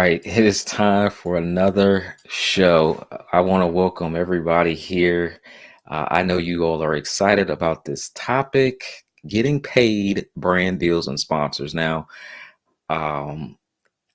right, it is time for another show. I want to welcome everybody here. I know you all are excited about this topic, getting paid, brand deals, and sponsors. Now, um,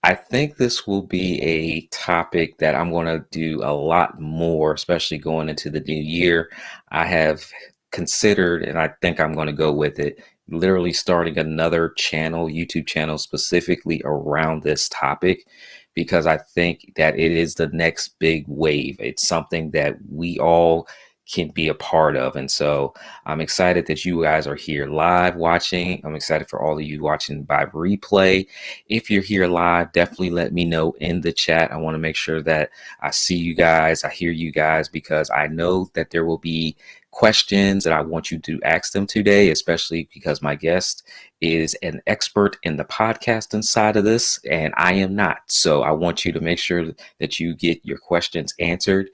I think this will be a topic that I'm going to do a lot more, especially going into the new year. I have considered, and I think I'm going to go with it, literally starting another channel, YouTube channel specifically around this topic, because I think that it is the next big wave. It's something that we all can be a part of. And so I'm excited that you guys are here live watching. I'm excited for all of you watching by replay. If you're here live, definitely let me know in the chat. I want to make sure that I see you guys, I hear you guys, because I know that there will be questions that I want you to ask them today, especially because my guest is an expert in the podcasting side of this, and I am not. So I want you to make sure that you get your questions answered,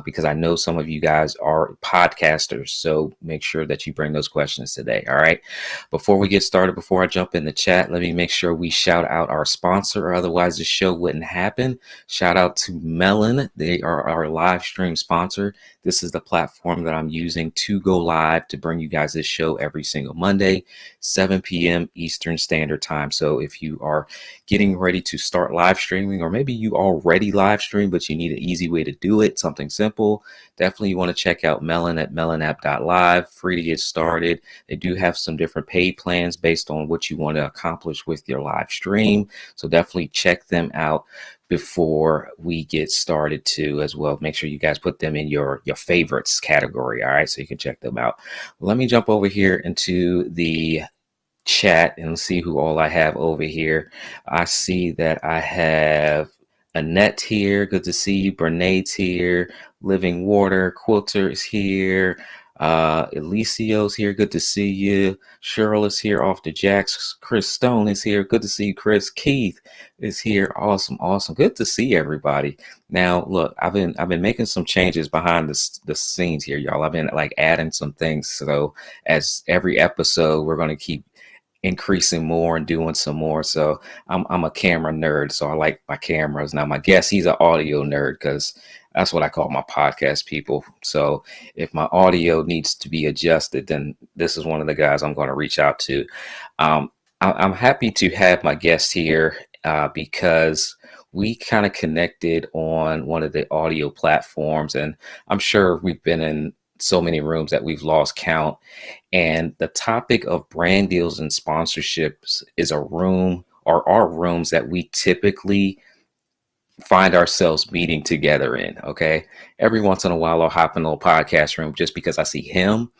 because I know some of you guys are podcasters. So make sure that you bring those questions today. All right. Before we get started, before I jump in the chat, let me make sure we shout out our sponsor, or otherwise the show wouldn't happen. Shout out to Melon. They are our live stream sponsor. This is the platform that I'm using to go live to bring you guys this show every single Monday, 7 p.m. Eastern Standard Time. So if you are getting ready to start live streaming, or maybe you already live stream, but you need an easy way to do it, something simple, definitely want to check out Melon at melonapp.live. Free to get started. They do have some different paid plans based on what you want to accomplish with your live stream. So definitely check them out before we get started too as well. Make sure you guys put them in your favorites category. All right, so you can check them out. Let me jump over here into the chat and see who all I have over here. I see that I have Annette here. Good to see you. Bernade's here. Living Water. Quilter is here. Elicio's here. Good to see you. Cheryl is here off the jacks. Chris Stone is here. Good to see you, Chris. Keith is here. Awesome. Good to see everybody. Now, look, I've been making some changes behind the scenes here, y'all. I've been like adding some things. So as every episode, we're going to keep increasing more and doing some more. So I'm a camera nerd, so I like my cameras. Now my guest, he's an audio nerd, because that's what I call my podcast people. So if my audio needs to be adjusted, then this is one of the guys I'm going to reach out to. I'm happy to have my guest here because we kind of connected on one of the audio platforms, and I'm sure we've been in so many rooms that we've lost count. And the topic of brand deals and sponsorships is a room, or are rooms, that we typically find ourselves meeting together in. Okay. Every once in a while, I'll hop in a little podcast room just because I see him.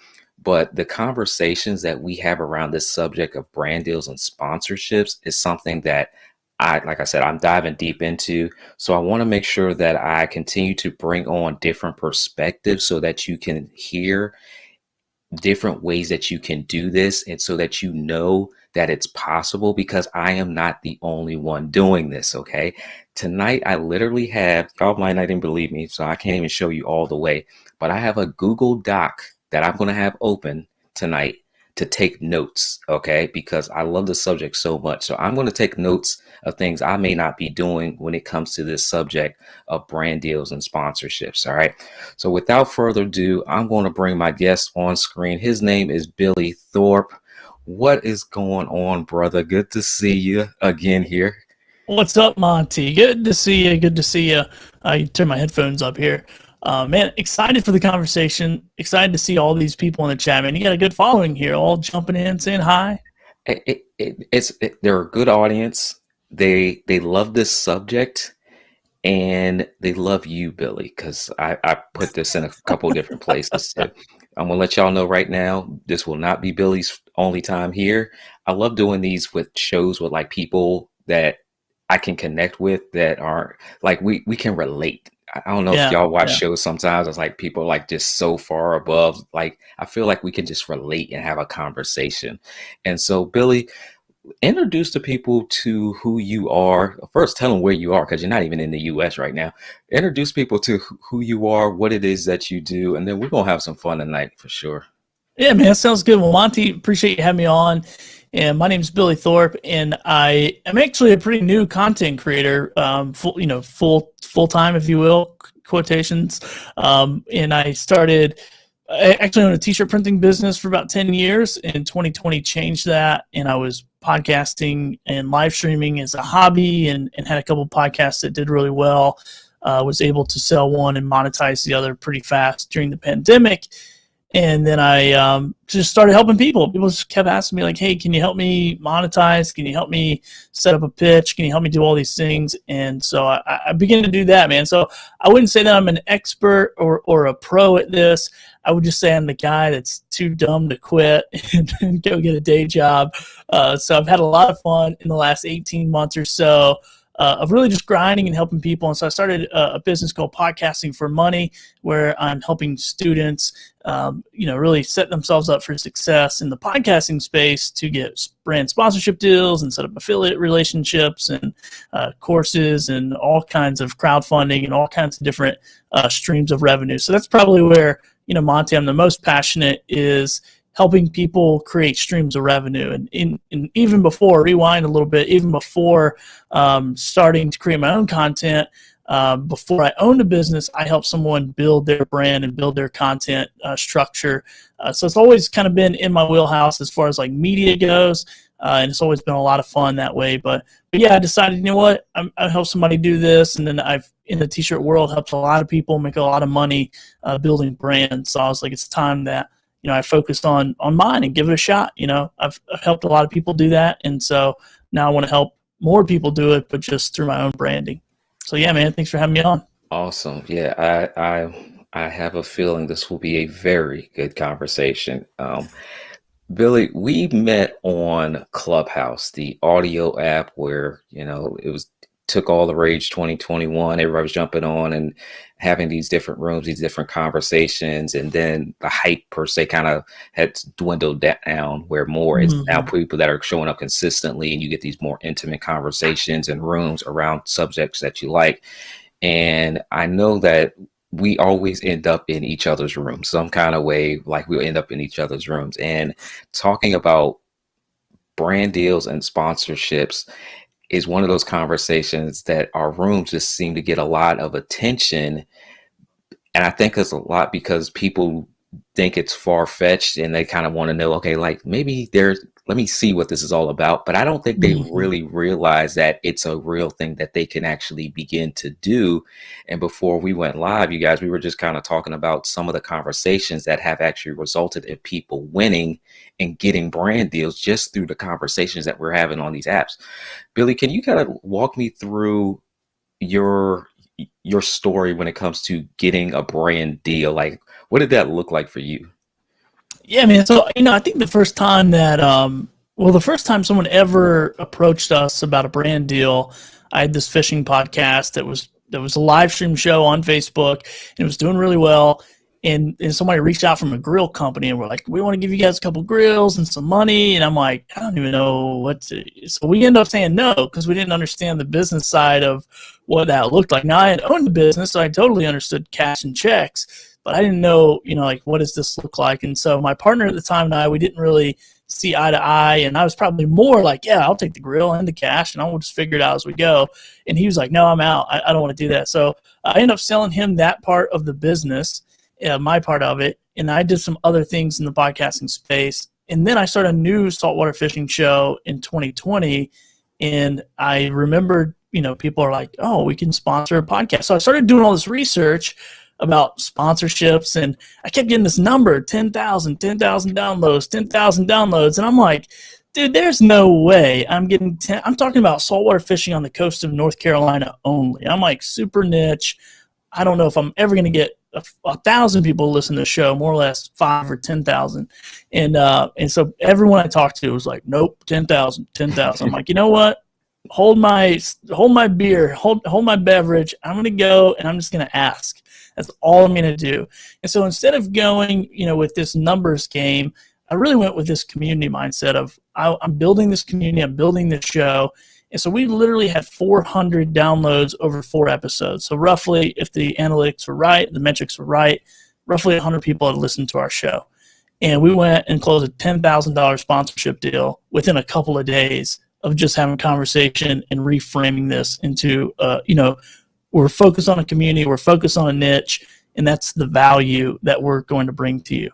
But the conversations that we have around this subject of brand deals and sponsorships is something that like I said, I'm diving deep into. So I want to make sure that I continue to bring on different perspectives so that you can hear different ways that you can do this, and so that you know that it's possible, because I am not the only one doing this. Okay. Tonight, I literally have, y'all might not even believe me, so I can't even show you all the way, but I have a Google Doc that I'm going to have open tonight to take notes. Okay. Because I love the subject so much. So I'm going to take notes of things I may not be doing when it comes to this subject of brand deals and sponsorships. All right. So without further ado, I'm going to bring my guest on screen. His name is Billythorpe. What is going on, brother? Good to see you again here. What's up, Monte? Good to see you. Good to see you. I turn my headphones up here. Man, excited for the conversation. Excited to see all these people in the chat, man. You got a good following here, all jumping in, saying hi. They're a good audience. They love this subject, and they love you, Billy, because I put this in a couple different places. So I'm gonna let y'all know right now, this will not be Billy's only time here. I love doing these with shows with like people that I can connect with, that are like we can relate. I don't know if y'all watch shows sometimes. It's like people like just so far above. Like I feel like we can just relate and have a conversation. And so, Billy, introduce the people to who you are. First, tell them where you are, because you're not even in the US right now. Introduce people to who you are, what it is that you do, and then we're going to have some fun tonight for sure. Yeah, man, that sounds good. Well, Monte, appreciate you having me on. And my name is Billythorpe, and I am actually a pretty new content creator, full time, if you will, quotations. And I actually owned a t-shirt printing business for about 10 years. In 2020, changed that, and I was podcasting and live streaming as a hobby, and had a couple podcasts that did really well. Was able to sell one and monetize the other pretty fast during the pandemic. And then I just started helping people. People just kept asking me, like, hey, can you help me monetize? Can you help me set up a pitch? Can you help me do all these things? And so I began to do that, man. So I wouldn't say that I'm an expert or a pro at this. I would just say I'm the guy that's too dumb to quit and go get a day job. So I've had a lot of fun in the last 18 months or so of really just grinding and helping people. And so I started a business called Podcasting for Money, where I'm helping students, really set themselves up for success in the podcasting space to get brand sponsorship deals and set up affiliate relationships and courses and all kinds of crowdfunding and all kinds of different streams of revenue. So that's probably where, Monte, I'm the most passionate, is helping people create streams of revenue. And even before, rewind a little bit, even before starting to create my own content, before I owned a business, I helped someone build their brand and build their content structure. So it's always kind of been in my wheelhouse as far as like media goes. And it's always been a lot of fun that way. But yeah, I decided, you know what, I help somebody do this. And then I've, in the t-shirt world, helped a lot of people make a lot of money building brands. So I was like, it's time that, I focused on mine and give it a shot. I've helped a lot of people do that. And so now I want to help more people do it, but just through my own branding. So yeah, man, thanks for having me on. Awesome. Yeah, I have a feeling this will be a very good conversation. Billy, we met on Clubhouse, the audio app where, it was took all the rage 2021. Everybody was jumping on and having these different rooms, these different conversations. And then the hype per se kind of had dwindled down, where more it's now people that are showing up consistently, and you get these more intimate conversations and rooms around subjects that you like. And I know that we always end up in each other's rooms, some kind of way, like we'll end up in each other's rooms and talking about brand deals and sponsorships is one of those conversations that our rooms just seem to get a lot of attention. And I think it's a lot because people think it's far-fetched and they kind of want to know, okay, like maybe let me see what this is all about. But I don't think they really realize that it's a real thing that they can actually begin to do. And before we went live, you guys, we were just kind of talking about some of the conversations that have actually resulted in people winning and getting brand deals just through the conversations that we're having on these apps. Billy, can you kind of walk me through your story when it comes to getting a brand deal? Like, what did that look like for you? Yeah, man. So, I think the first time that, the first time someone ever approached us about a brand deal, I had this fishing podcast that was a live stream show on Facebook, and it was doing really well. And somebody reached out from a grill company and we're like, we want to give you guys a couple grills and some money. And I'm like, I don't even know what to. So we ended up saying no because we didn't understand the business side of what that looked like. Now, I had owned the business, so I totally understood cash and checks, but I didn't know, like, what does this look like? And so my partner at the time and I, we didn't really see eye to eye. And I was probably more like, yeah, I'll take the grill and the cash and I'll just figure it out as we go. And he was like, no, I'm out. I don't want to do that. So I ended up selling him that part of the business. My part of it, and I did some other things in the podcasting space. And then I started a new saltwater fishing show in 2020, and I remembered, people are like, oh, we can sponsor a podcast. So I started doing all this research about sponsorships, and I kept getting this number, 10,000 downloads, 10,000 downloads. And I'm like, dude, there's no way I'm getting I'm talking about saltwater fishing on the coast of North Carolina only. I'm like super niche. I don't know if I'm ever going to get 1,000 people listen to the show, more or less 5 or 10,000. And so everyone I talked to was like, nope, 10,000. I'm like, you know what? Hold my beer, hold my beverage. I'm going to go and I'm just going to ask. That's all I'm going to do. And so instead of going, with this numbers game, I really went with this community mindset of I'm building this community, I'm building this show. And so we literally had 400 downloads over 4 episodes. So roughly, if the analytics were right, the metrics were right, roughly 100 people had listened to our show. And we went and closed a $10,000 sponsorship deal within a couple of days of just having a conversation and reframing this into, we're focused on a community, we're focused on a niche, and that's the value that we're going to bring to you.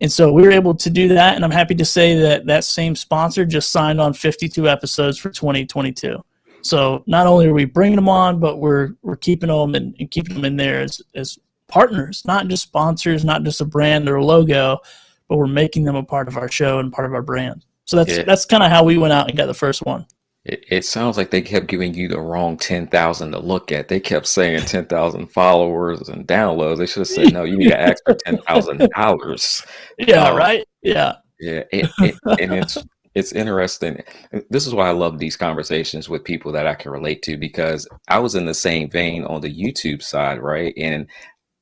And so we were able to do that, and I'm happy to say that that same sponsor just signed on 52 episodes for 2022. So not only are we bringing them on, but we're keeping them and keeping them in there as partners, not just sponsors, not just a brand or a logo, but we're making them a part of our show and part of our brand. So that's kind of how we went out and got the first one. It sounds like they kept giving you the wrong 10,000 to look at. They kept saying 10,000 followers and downloads. They should have said, no, you need to ask for $10,000. Yeah, right? Yeah. Yeah, and it's interesting. This is why I love these conversations with people that I can relate to, because I was in the same vein on the YouTube side, right? And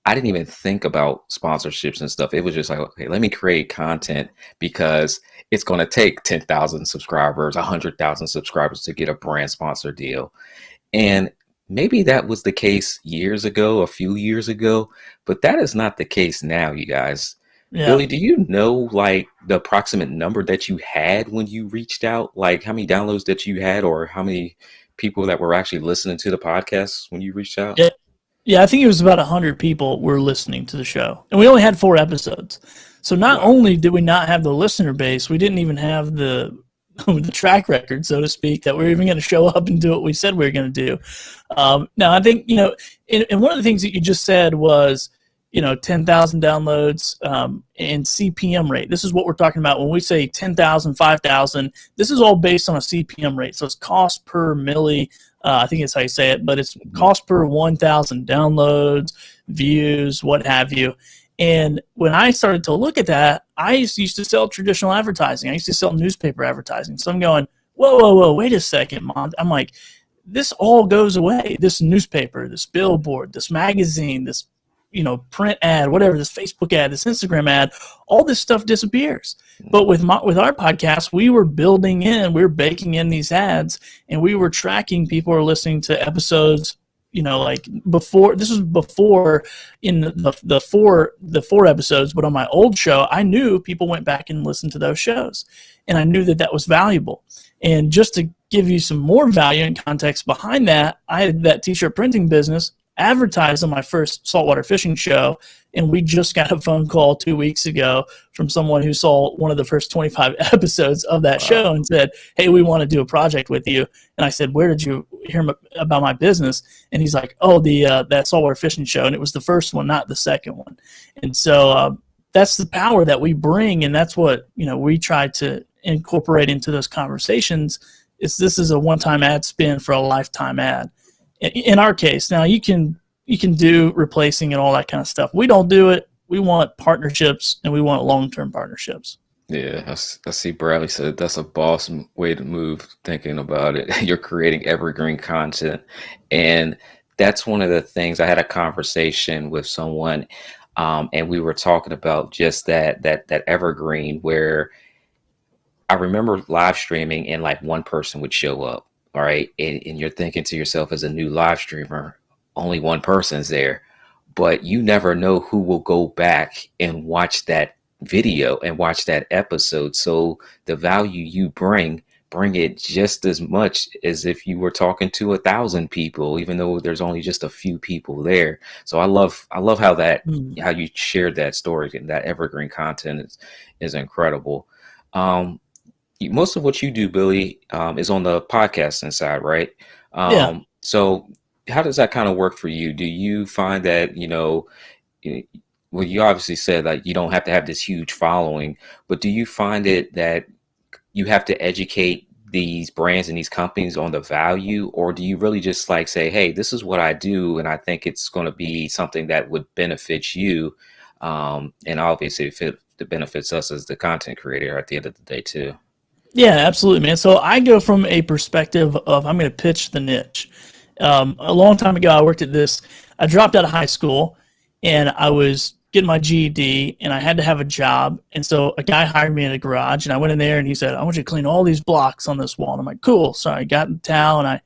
I didn't even think about sponsorships and stuff. It was just like, okay, let me create content because it's going to take 10,000 subscribers, 100,000 subscribers to get a brand sponsor deal. And maybe that was the case years ago, a few years ago, but that is not the case now, you guys. Yeah. Billy, do you know like the approximate number that you had when you reached out? Like how many downloads that you had, or how many people that were actually listening to the podcast when you reached out? Yeah, I think it was about 100 people were listening to the show. And we only had 4 episodes. So not only did we not have the listener base, we didn't even have the track record, so to speak, that we were even going to show up and do what we said we were going to do. Now, I think, and one of the things that you just said was, 10,000 downloads and CPM rate. This is what we're talking about when we say 10,000, 5,000. This is all based on a CPM rate. So it's cost per milli. I think that's how you say it, but it's cost per 1,000 downloads, views, what have you. And when I started to look at that, I used to sell traditional advertising. I used to sell newspaper advertising. So I'm going, whoa, wait a second, Mom. I'm like, this all goes away. This newspaper, this billboard, this magazine, this print ad, whatever, this Facebook ad, this Instagram ad, all this stuff disappears. But with our podcast, we were baking in these ads, and we were tracking people who are listening to episodes, like before. This was before in the four episodes, but on my old show, I knew people went back and listened to those shows, and I knew that was valuable. And just to give you some more value and context behind that, I had that t-shirt printing business, advertised on my first saltwater fishing show, and we just got a phone call 2 weeks ago from someone who saw one of the first 25 episodes of that show and said, hey, we want to do a project with you. And I said, where did you hear about my business? And he's like, oh, that saltwater fishing show. And it was the first one, not the second one. And so that's the power that we bring, and that's what we try to incorporate into those conversations. This is a one-time ad spin for a lifetime ad. In our case, now you can do replacing and all that kind of stuff. We don't do it. We want partnerships, and we want long-term partnerships. Yeah, I see Bradley said that's a boss way to move, thinking about it. You're creating evergreen content. And that's one of the things. I had a conversation with someone, and we were talking about just that evergreen, where I remember live streaming and like one person would show up. All right. And you're thinking to yourself, as a new live streamer, only one person's there, but you never know who will go back and watch that video and watch that episode. So the value you bring it just as much as if you were talking to 1,000 people, even though there's only just a few people there. So I love how how you shared that story, and that evergreen content is incredible. Most of what you do, Billy, is on the podcasting side, right? Yeah. So how does that kind of work for you? Do you find that, well, you obviously said that you don't have to have this huge following, but do you find it that you have to educate these brands and these companies on the value, or do you really just like say, hey, this is what I do, and I think it's going to be something that would benefit you, and obviously if it benefits us as the content creator at the end of the day too? Yeah, absolutely, man. So I go from a perspective of I'm going to pitch the niche. A long time ago, I worked at this. I dropped out of high school, and I was getting my GED, and I had to have a job. And so a guy hired me in a garage, and I went in there, and he said, I want you to clean all these blocks on this wall. And I'm like, cool. So I got the towel, and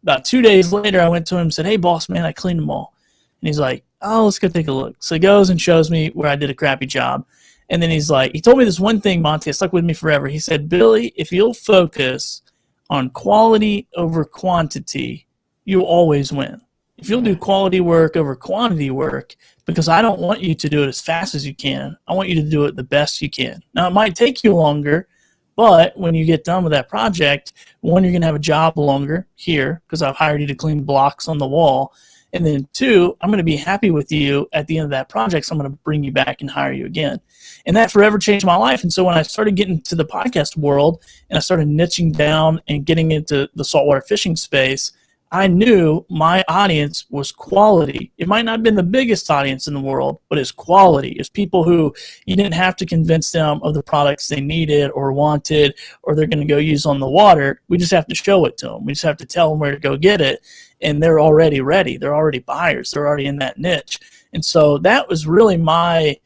about 2 days later, I went to him and said, hey, boss, man, I cleaned them all. And he's like, oh, let's go take a look. So he goes and shows me where I did a crappy job. And then he told me this one thing, Monte, it stuck with me forever. He said, Billy, if you'll focus on quality over quantity, you'll always win. If you'll do quality work over quantity work, because I don't want you to do it as fast as you can, I want you to do it the best you can. Now, it might take you longer, but when you get done with that project, one, you're going to have a job longer here because I've hired you to clean blocks on the wall. And then two, I'm going to be happy with you at the end of that project, so I'm going to bring you back and hire you again. And that forever changed my life. And so when I started getting to the podcast world and I started niching down and getting into the saltwater fishing space, I knew my audience was quality. It might not have been the biggest audience in the world, but it's quality. It's people who you didn't have to convince them of the products they needed or wanted or they're going to go use on the water. We just have to show it to them. We just have to tell them where to go get it, and they're already ready. They're already buyers. They're already in that niche. And so that was really my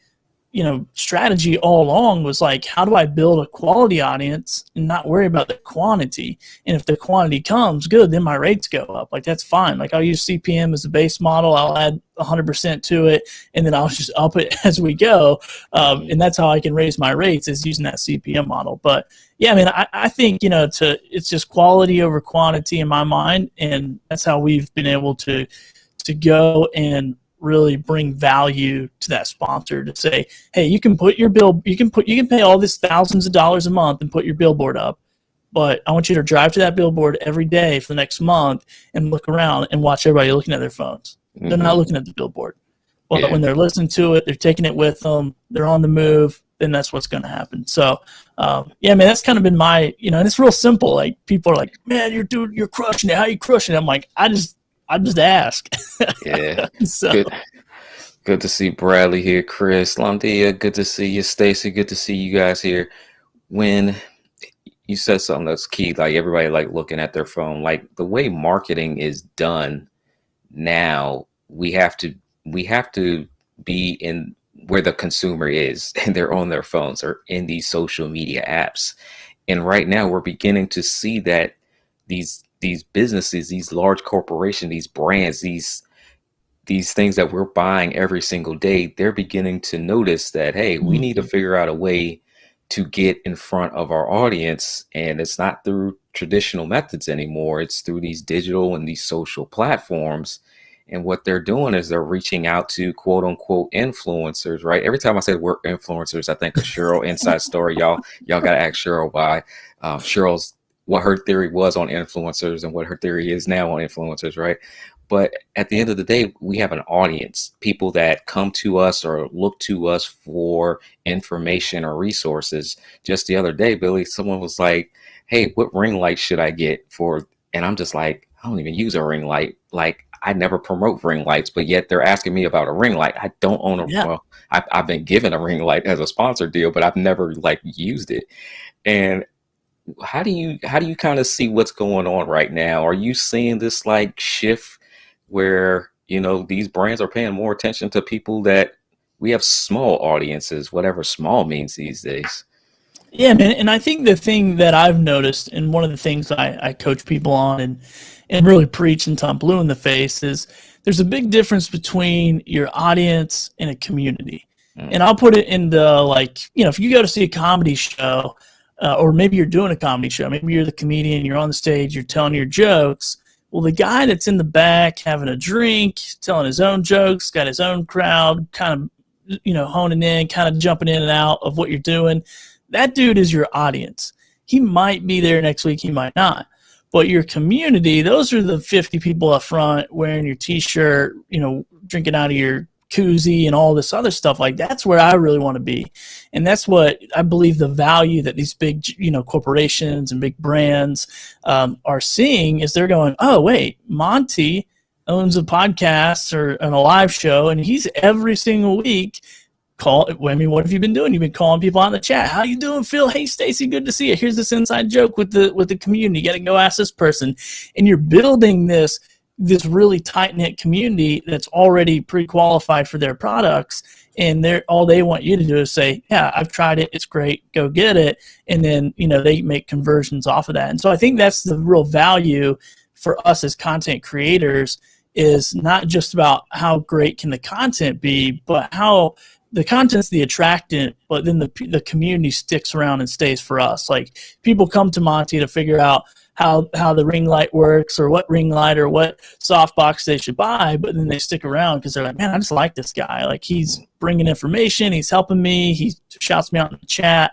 strategy all along, was like, how do I build a quality audience and not worry about the quantity? And if the quantity comes, good, then my rates go up. Like, that's fine. Like, I'll use CPM as a base model. I'll add 100% to it, and then I'll just up it as we go. And that's how I can raise my rates, is using that CPM model. But yeah, I mean, I think, it's just quality over quantity in my mind. And that's how we've been able to go and really bring value to that sponsor, to say, hey, you can put your bill, you can pay all this thousands of dollars a month and put your billboard up, but I want you to drive to that billboard every day for the next month and look around and watch everybody looking at their phones. They're not looking at the billboard. But when they're listening to it, they're taking it with them, they're on the move, then that's what's going to happen. So, yeah, man, that's kind of been my, and it's real simple. Like, people are like, man, you're crushing it. How you crushing it? I'm like, I just ask. Yeah. So. Good to see Bradley here, Chris, Landia, good to see you, Stacy, good to see you guys here. When you said something that's key, like everybody like looking at their phone, like the way marketing is done now, we have to be in where the consumer is, and they're on their phones or in these social media apps. And right now we're beginning to see that these businesses, these large corporations, these brands, these things that we're buying every single day, they're beginning to notice that, hey, we need to figure out a way to get in front of our audience. And it's not through traditional methods anymore. It's through these digital and these social platforms. And what they're doing is they're reaching out to quote unquote influencers, right? Every time I say the word influencers, I think of Cheryl Inside Story. Y'all got to ask Cheryl why. Cheryl's, what her theory was on influencers and what her theory is now on influencers, right? But at the end of the day, we have an audience, people that come to us or look to us for information or resources. Just the other day, Billy, someone was like, hey, what ring light should I get for? And I'm just like, I don't even use a ring light. Like, I never promote ring lights, but yet they're asking me about a ring light. I don't own a, well, I've been given a ring light as a sponsor deal, but I've never like used it. And how do you kind of see what's going on right now? Are you seeing this like shift where, these brands are paying more attention to people that we have small audiences, whatever small means these days? Yeah, man. And I think the thing that I've noticed, and one of the things I coach people on and really preach until I'm blue in the face, is there's a big difference between your audience and a community. And I'll put it into like, if you go to see a comedy show, or maybe you're doing a comedy show, maybe you're the comedian, you're on the stage, you're telling your jokes. Well, the guy that's in the back having a drink, telling his own jokes, got his own crowd, kind of, honing in, kind of jumping in and out of what you're doing. That dude is your audience. He might be there next week, he might not. But your community, those are the 50 people up front wearing your T-shirt, drinking out of your koozie and all this other stuff. Like, that's where I really want to be. And that's what I believe the value that these big, corporations and big brands are seeing, is they're going, oh, wait, Monte owns a podcast or a live show, and he's every single week what have you been doing? You've been calling people out in the chat. How you doing, Phil? Hey, Stacy, good to see you. Here's this inside joke with the community. You got to go ask this person. And you're building this really tight-knit community that's already pre-qualified for their products, and all they want you to do is say, yeah, I've tried it, it's great, go get it. And then they make conversions off of that. And so I think that's the real value for us as content creators, is not just about how great can the content be, but how the content's the attractant, but then the community sticks around and stays for us. Like, people come to Monte to figure out how the ring light works, or what ring light or what softbox they should buy, but then they stick around because they're like, man, I just like this guy. Like, he's bringing information, he's helping me, he shouts me out in the chat.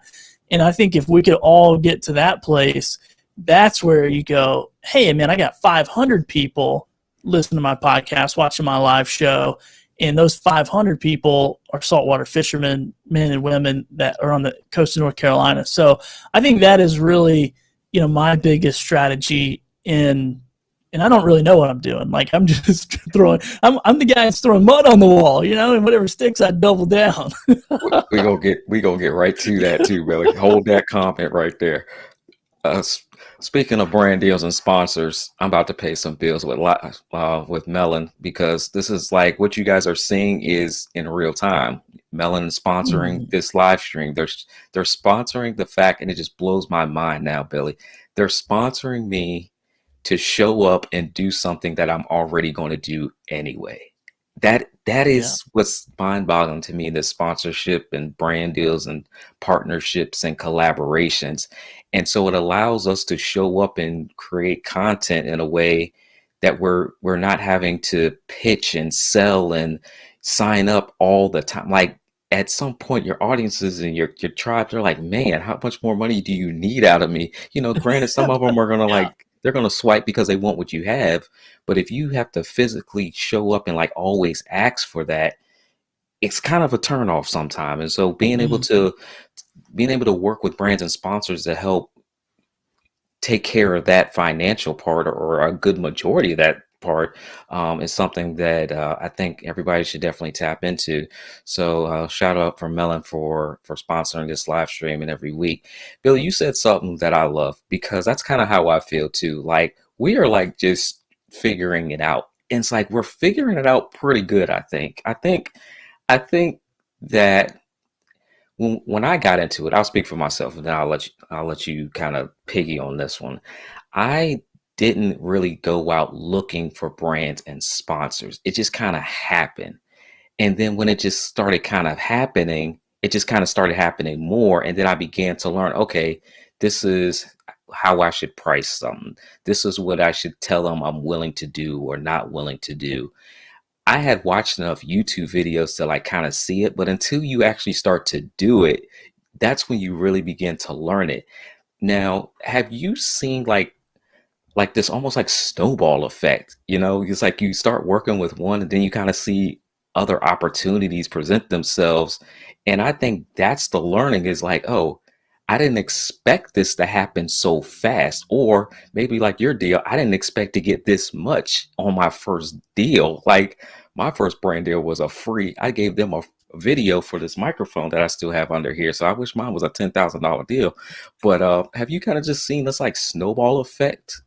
And I think if we could all get to that place, that's where you go, hey, man, I got 500 people listening to my podcast, watching my live show, and those 500 people are saltwater fishermen, men and women that are on the coast of North Carolina. So I think that is really, my biggest strategy and I don't really know what I'm doing. Like, I'm just I'm the guy that's throwing mud on the wall, and whatever sticks, I double down. we gonna get right to that too, Billy. Hold that comment right there. Speaking of brand deals and sponsors, I'm about to pay some bills with Melon, because this is like what you guys are seeing is in real time. Melon sponsoring this live stream. They're sponsoring the fact, and it just blows my mind now, Billy. They're sponsoring me to show up and do something that I'm already going to do anyway. That is what's mind-boggling to me, the sponsorship and brand deals and partnerships and collaborations. And so it allows us to show up and create content in a way that we're not having to pitch and sell and sign up all the time. Like, at some point, your audiences and your tribes are like, man, how much more money do you need out of me? Granted, some of them are going to they're going to swipe because they want what you have. But if you have to physically show up and always ask for that, it's kind of a turnoff sometimes. And so being able to work with brands and sponsors to help take care of that financial part, or a good majority of that part, is something that I think everybody should definitely tap into. So shout out for Melon for sponsoring this live stream and every week. Billy, you said something that I love, because that's kind of how I feel too. Like, we are just figuring it out. And it's like we're figuring it out pretty good, I think. I think that when I got into it, I'll speak for myself, and then I'll let you kind of piggy on this one. I didn't really go out looking for brands and sponsors. It just kind of happened. And then when it just started kind of happening, it just kind of started happening more. And then I began to learn, okay, this is how I should price something. This is what I should tell them I'm willing to do or not willing to do. I had watched enough YouTube videos to kind of see it, but until you actually start to do it, that's when you really begin to learn it. Now, have you seen like this almost like snowball effect? It's like you start working with one, and then you kind of see other opportunities present themselves. And I think that's the learning, is like, oh, I didn't expect this to happen so fast. Or maybe like your deal, I didn't expect to get this much on my first deal. Like, my first brand deal was I gave them a video for this microphone that I still have under here. So I wish mine was a $10,000 deal. But have you kind of just seen this snowball effect?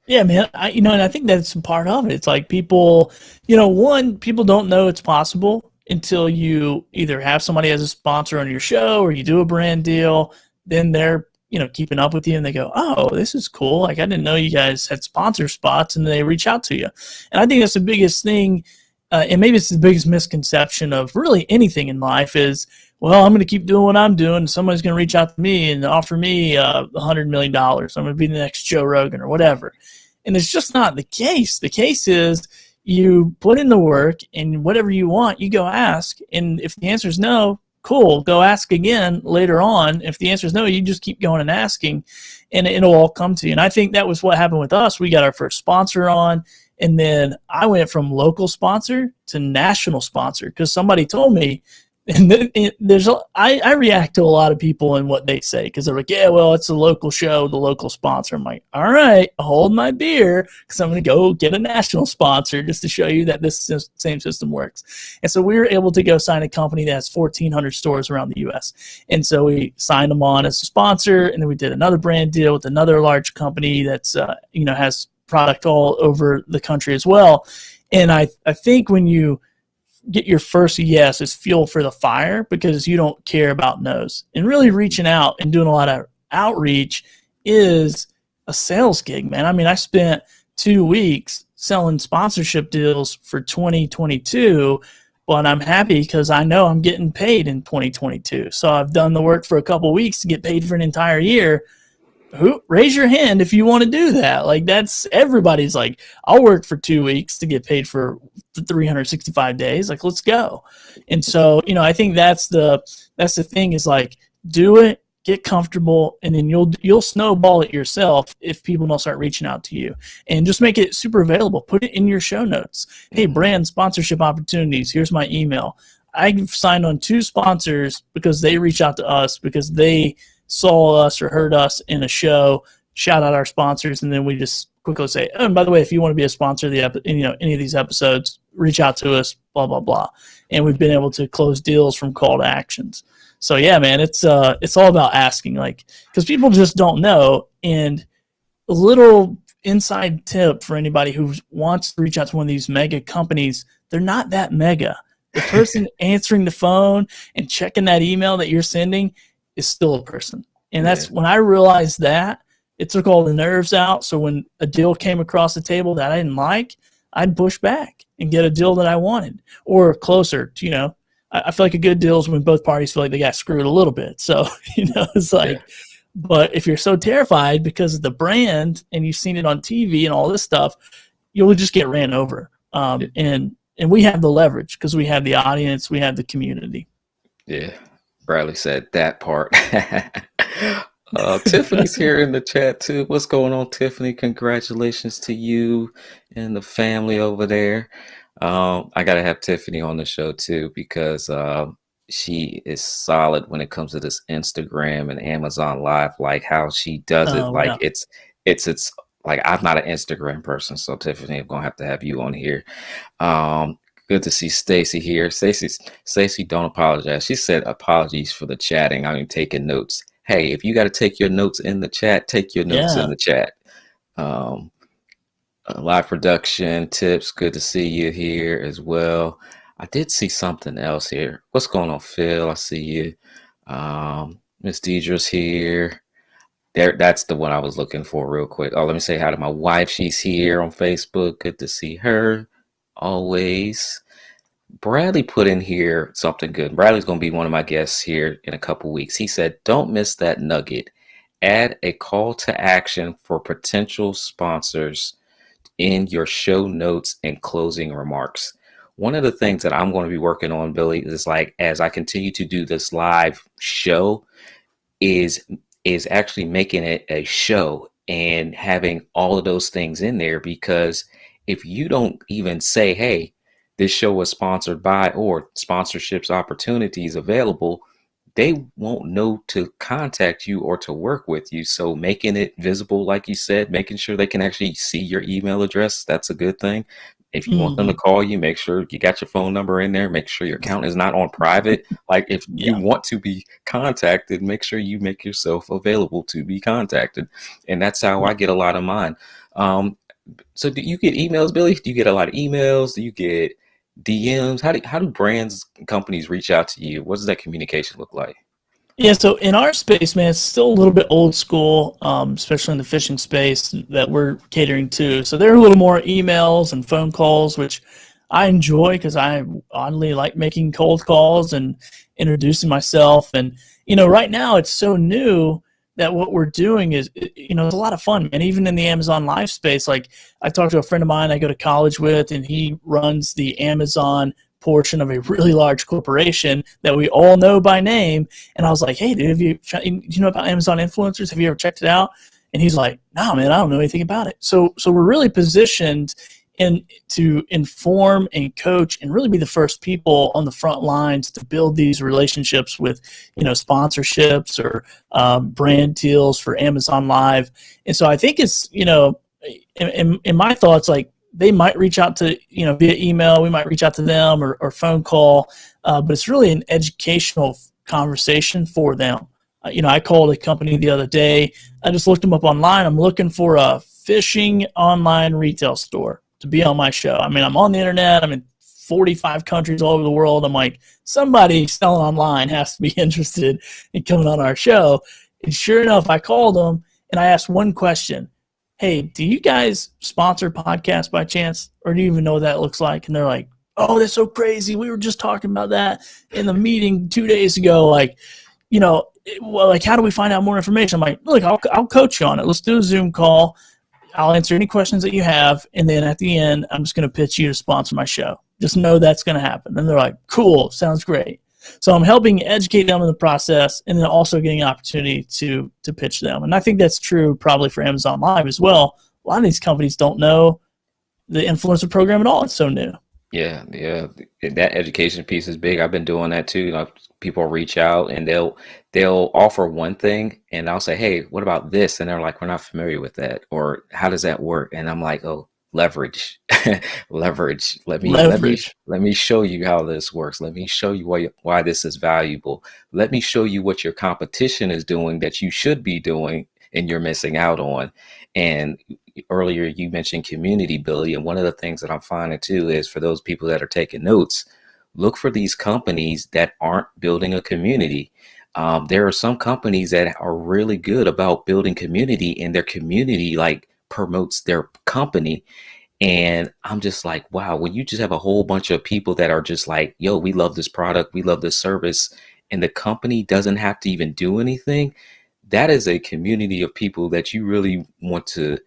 Yeah, man. And I think that's part of it. It's like people, people don't know it's possible until you either have somebody as a sponsor on your show, or you do a brand deal. Then they're, keeping up with you, and they go, oh, this is cool. Like, I didn't know you guys had sponsor spots, and they reach out to you. And I think that's the biggest thing. And maybe it's the biggest misconception of really anything in life is, well, I'm going to keep doing what I'm doing. Somebody's going to reach out to me and offer me $100 million. I'm going to be the next Joe Rogan or whatever. And it's just not the case. The case is you put in the work, and whatever you want, you go ask. And if the answer is no, cool, go ask again later on. If the answer is no, you just keep going and asking, and it'll all come to you. And I think that was what happened with us. We got our first sponsor on, and then I went from local sponsor to national sponsor because somebody told me. And I react to a lot of people and what they say, because they're like, yeah, well, it's a local show, the local sponsor. I'm like, all right, hold my beer, because I'm going to go get a national sponsor just to show you that this same system works. And so we were able to go sign a company that has 1,400 stores around the U.S. And so we signed them on as a sponsor, and then we did another brand deal with another large company that's has product all over the country as well. And I think when you get your first yes is fuel for the fire, because you don't care about no's. And really reaching out and doing a lot of outreach is a sales gig, man. I mean, I spent 2 weeks selling sponsorship deals for 2022 but I'm happy because I know I'm getting paid in 2022. So I've done the work for a couple weeks to get paid for an entire year. Raise your hand if you want to do that. Like, that's everybody's like, I'll work for 2 weeks to get paid for 365 days. Like, let's go. And so, I think that's the thing is like, do it, get comfortable, and then you'll snowball it yourself if people don't start reaching out to you. And just make it super available. Put it in your show notes. Hey, brand sponsorship opportunities. Here's my email. I've signed on 2 sponsors because they reach out to us because they saw us or heard us in a show, shout out our sponsors, and then we just quickly say, oh, and by the way, if you want to be a sponsor of any of these episodes, reach out to us, blah, blah, blah. And we've been able to close deals from call to actions. So yeah, man, it's all about asking, like, because people just don't know. And a little inside tip for anybody who wants to reach out to one of these mega companies, they're not that mega. The person answering the phone and checking that email that you're sending is still a person. And that's when I realized that, it took all the nerves out. So when a deal came across the table that I didn't like, I'd push back and get a deal that I wanted or closer to, I feel like a good deal is when both parties feel like they got screwed a little bit. So, it's like, but if you're so terrified because of the brand and you've seen it on TV and all this stuff, you'll just get ran over. And we have the leverage because we have the audience, we have the community. Yeah. Bradley said that part. Tiffany's here in the chat too. What's going on, Tiffany? Congratulations to you and the family over there. I gotta have Tiffany on the show too because she is solid when it comes to this Instagram and Amazon Live, like how she does it. Like it's like, I'm not an Instagram person, so Tiffany, I'm gonna have to have you on here. Good to see Stacy here. Stacy, don't apologize. She said apologies for the chatting. I'm taking notes. Hey, if you got to take your notes in the chat, take your notes in the chat. Live production tips. Good to see you here as well. I did see something else here. What's going on, Phil? I see you. Miss Deidre's here. That's the one I was looking for real quick. Oh, let me say hi to my wife. She's here on Facebook. Good to see her. Always. Bradley put in here something good. Bradley's going to be one of my guests here in a couple weeks. He said, don't miss that nugget. Add a call to action for potential sponsors in your show notes and closing remarks. One of the things that I'm going to be working on, Billy, is like, as I continue to do this live show, is actually making it a show and having all of those things in there, because if you don't even say, hey, this show was sponsored by, or sponsorships opportunities available, they won't know to contact you or to work with you. So making it visible, like you said, making sure they can actually see your email address, that's a good thing. If you want them to call you, make sure you got your phone number in there. Make sure your account is not on private. Like, if you want to be contacted, make sure you make yourself available to be contacted. And that's how I get a lot of mine. So do you get emails, Billy? Do you get a lot of emails? Do you get DMs? How do brands and companies reach out to you? What does that communication look like? Yeah, so in our space, man, it's still a little bit old school, especially in the fishing space that we're catering to. So there are a little more emails and phone calls, which I enjoy because I oddly like making cold calls and introducing myself. And, right now it's so new that what we're doing is, it's a lot of fun, man. Even in the Amazon Live space, like I talked to a friend of mine I go to college with, and he runs the Amazon portion of a really large corporation that we all know by name. And I was like, hey, dude, do you know about Amazon influencers? Have you ever checked it out? And he's like, no, man, I don't know anything about it. So we're really positioned to inform and coach and really be the first people on the front lines to build these relationships with, sponsorships or brand deals for Amazon Live. And so I think it's, in my thoughts, like, they might reach out to, via email, we might reach out to them or phone call, but it's really an educational conversation for them. I called a company the other day. I just looked them up online. I'm looking for a fishing online retail store to be on my show. I mean, I'm on the internet. I'm in 45 countries all over the world. I'm like, somebody selling online has to be interested in coming on our show. And sure enough, I called them and I asked one question. Hey, do you guys sponsor podcasts by chance? Or do you even know what that looks like? And they're like, oh, that's so crazy. We were just talking about that in the meeting 2 days ago. Like, you know, well, like, how do we find out more information? I'm like, look, I'll coach you on it. Let's do a Zoom call. I'll answer any questions that you have. And then at the end, I'm just going to pitch you to sponsor my show. Just know that's going to happen. And they're like, cool, sounds great. So I'm helping educate them in the process, and then also getting an opportunity to pitch them. And I think that's true probably for Amazon Live as well. A lot of these companies don't know the influencer program at all. It's so new. Yeah, yeah, that education piece is big. I've been doing that too. Like, people reach out and they'll offer one thing, and I'll say, "Hey, what about this?" And they're like, "We're not familiar with that," or "How does that work?" And I'm like, "Oh, leverage, leverage. Leverage. Let me show you how this works. Let me show you why this is valuable. Let me show you what your competition is doing that you should be doing and you're missing out on." And earlier you mentioned community, Billy, and one of the things that I'm finding too is, for those people that are taking notes, look for these companies that aren't building a community. There are some companies that are really good about building community, and their community like promotes their company. And I'm just like, wow, when you just have a whole bunch of people that are just like, yo, we love this product, we love this service, and the company doesn't have to even do anything, that is a community of people that you really want to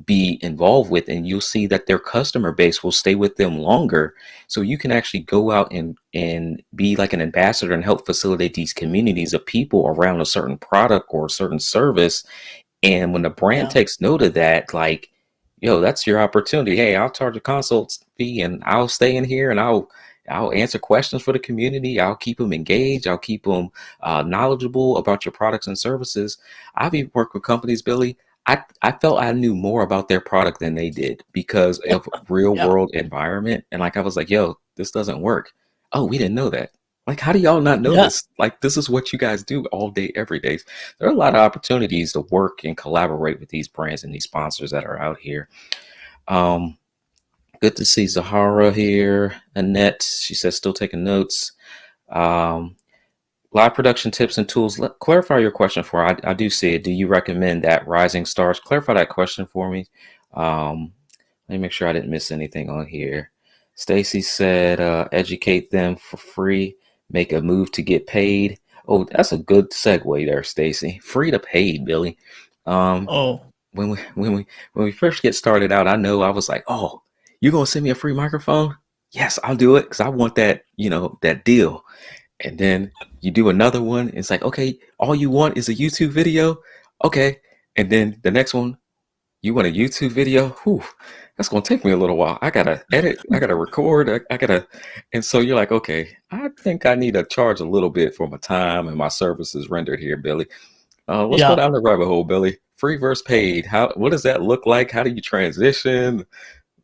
be involved with, and you'll see that their customer base will stay with them longer. So you can actually go out and be like an ambassador and help facilitate these communities of people around a certain product or a certain service. And when the brand Yeah. takes note of that, like, yo, that's your opportunity. Hey, I'll charge a consult fee, and I'll stay in here, and I'll answer questions for the community. I'll keep them engaged. I'll keep them knowledgeable about your products and services. I've even worked with companies, Billy. I felt I knew more about their product than they did because of real Yeah. world environment. And like, I was like, yo, this doesn't work. Oh, we didn't know that. Like, how do y'all not know Yeah. this? Like, this is what you guys do all day, every day. There are a lot of opportunities to work and collaborate with these brands and these sponsors that are out here. Um, Good to see Zahara here. Annette, she says, still taking notes. Um, Live production tips and tools. Clarify your question for her. I do see it. Do you recommend that rising stars? Clarify that question for me. Let me make sure I didn't miss anything on here. Stacy said, educate them for free. Make a move to get paid. Oh, that's a good segue there, Stacy. Free to paid, Billy. Um, Oh, when we first get started out, I know I was like, oh, you gonna send me a free microphone? Yes, I'll do it because I want that, that deal. And then you do another one. It's like, okay, all you want is a YouTube video. Okay. And then the next one, you want a YouTube video. Whew, that's going to take me a little while. I got to edit. I got to record. I got to. And so you're like, okay, I think I need to charge a little bit for my time and my services rendered here, Billy. Let's go yeah. down the rabbit hole, Billy. Free versus paid. What does that look like? How do you transition?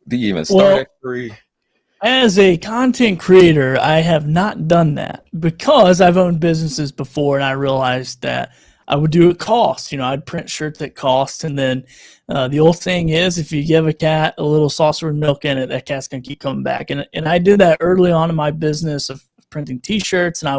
Do you even start at Well, free? as a content creator, I have not done that because I've owned businesses before, and I realized that I would do it cost. I'd print shirts at cost, and then the old thing is, if you give a cat a little saucer of milk in it, that cat's gonna keep coming back. And I did that early on in my business of printing T-shirts, and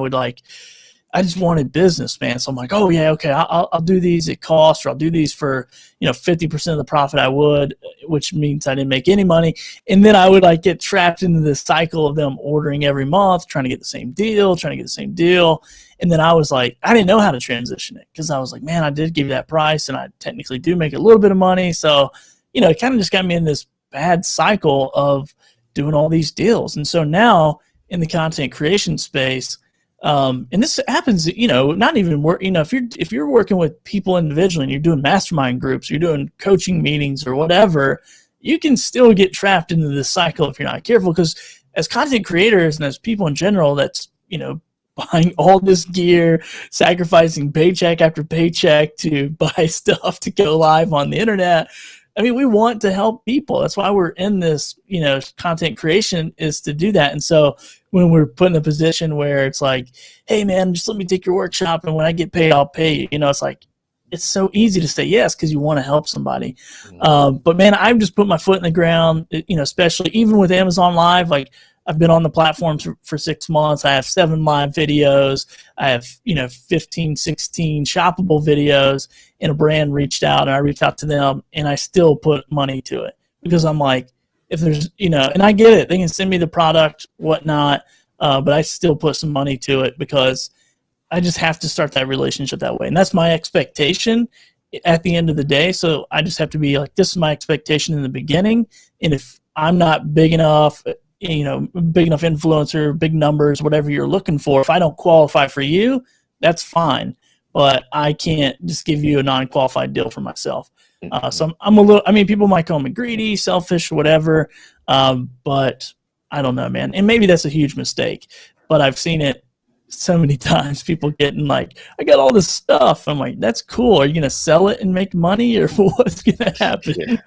I just wanted business, man. So I'm like, oh yeah, okay, I'll do these at cost, or I'll do these for 50% of the profit I would, which means I didn't make any money. And then I would like get trapped into this cycle of them ordering every month, trying to get the same deal. And then I was like, I didn't know how to transition it because I was like, man, I did give you that price, and I technically do make a little bit of money. So it kind of just got me in this bad cycle of doing all these deals. And so now in the content creation space. And this happens, not even work. If you're working with people individually and you're doing mastermind groups, you're doing coaching meetings or whatever, you can still get trapped into this cycle if you're not careful. Because as content creators and as people in general, that's buying all this gear, sacrificing paycheck after paycheck to buy stuff to go live on the internet. I mean, we want to help people. That's why we're in this, content creation is to do that. And so when we're put in a position where it's like, hey man, just let me take your workshop, and when I get paid, I'll pay you. It's like, it's so easy to say yes because you want to help somebody. But man, I've just put my foot in the ground, especially even with Amazon Live. Like, I've been on the platform for 6 months. I have 7 live videos. I have, 15, 16 shoppable videos, and a brand reached out, and I reached out to them, and I still put money to it because I'm like, if there's, and I get it, they can send me the product, whatnot, but I still put some money to it because I just have to start that relationship that way. And that's my expectation at the end of the day. So I just have to be like, this is my expectation in the beginning. And if I'm not big enough, big enough influencer, big numbers, whatever you're looking for, if I don't qualify for you, that's fine. But I can't just give you a non-qualified deal for myself. So I'm a little, people might call me greedy, selfish, whatever. But I don't know, man. And maybe that's a huge mistake, but I've seen it so many times, people getting like, I got all this stuff. I'm like, that's cool. Are you going to sell it and make money, or what's going to happen?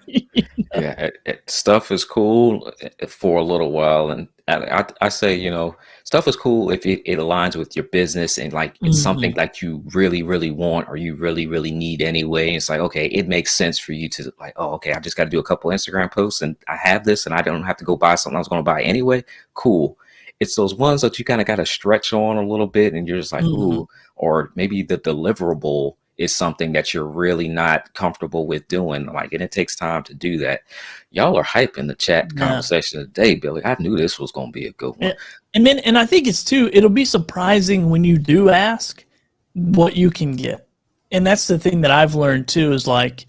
Yeah. Stuff is cool for a little while. And I say, stuff is cool if it aligns with your business and like it's something like you really, really want or you really, really need anyway. It's like, okay, it makes sense for you to like, oh, okay, I just got to do a couple Instagram posts and I have this and I don't have to go buy something I was going to buy anyway. Cool. It's those ones that you kind of got to stretch on a little bit and you're just like, ooh, or maybe the deliverable is something that you're really not comfortable with doing. Like, and it takes time to do that. Y'all are hyping the chat conversation today, Billy. I knew this was going to be a good one. And I think it's too, it'll be surprising when you do ask what you can get. And that's the thing that I've learned too, is like,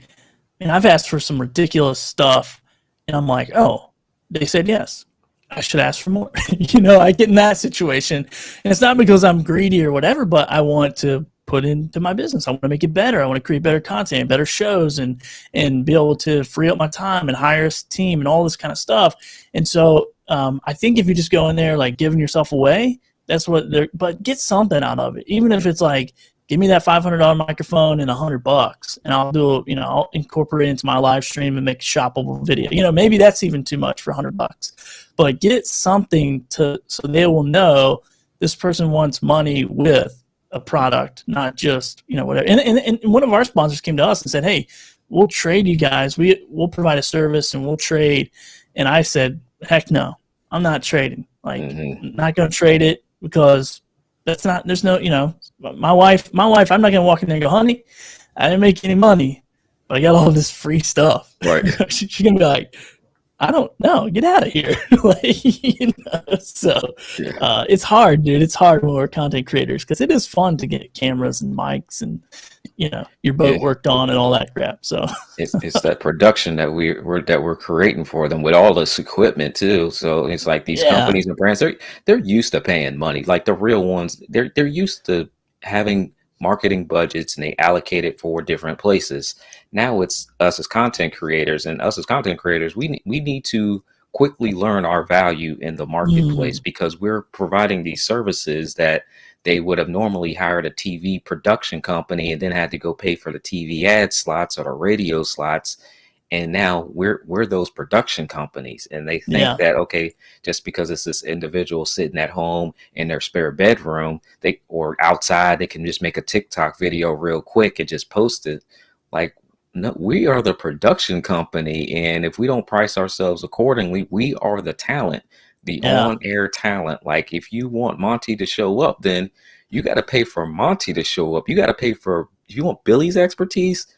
and I've asked for some ridiculous stuff and I'm like, oh, they said yes. I should ask for more. I get in that situation. And it's not because I'm greedy or whatever, but I want to put into my business. I want to make it better. I want to create better content, better shows, and be able to free up my time and hire a team and all this kind of stuff. And so I think if you just go in there like giving yourself away, that's what but get something out of it. Even if it's like, give me that $500 microphone and $100, and I'll do, I'll incorporate it into my live stream and make a shoppable video. Maybe that's even too much for $100, but get something so they will know this person wants money with a product, not just, whatever. And one of our sponsors came to us and said, hey, we'll trade you guys. We'll provide a service and we'll trade. And I said, heck no, I'm not trading. Like, I'm not going to trade it because there's no, my wife, I'm not going to walk in there and go, honey, I didn't make any money, but I got all this free stuff. Right. She's going to be like, I don't know, get out of here. So it's hard, dude. It's hard when we're content creators because it is fun to get cameras and mics and, your boat worked on and all that crap. So it's that production that we're creating for them with all this equipment too. So it's like these companies and brands, they're used to paying money. Like the real ones, they're used to having marketing budgets and they allocate it for different places. Now it's us as content creators, and us as content creators, we need to quickly learn our value in the marketplace because we're providing these services that they would have normally hired a TV production company and then had to go pay for the TV ad slots or the radio slots. And now we're those production companies, and they think that, okay, just because it's this individual sitting at home in their spare bedroom, or outside, they can just make a TikTok video real quick and just post it. Like, no, we are the production company, and if we don't price ourselves accordingly, we are the talent, the on-air talent. Like, if you want Monte to show up, then you got to pay for Monte to show up. You got to pay for, if you want Billy's expertise,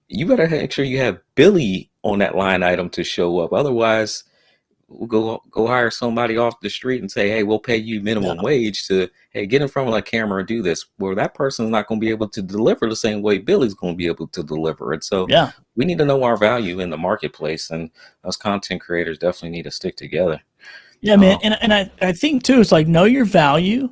you better make sure you have Billy on that line item to show up. Otherwise, we'll go hire somebody off the street and say, hey, we'll pay you minimum wage to, hey, get in front of a camera and do this. Well, that person's not going to be able to deliver the same way Billy's going to be able to deliver it. So we need to know our value in the marketplace, and us content creators definitely need to stick together. Yeah, man. And I think too, it's like, know your value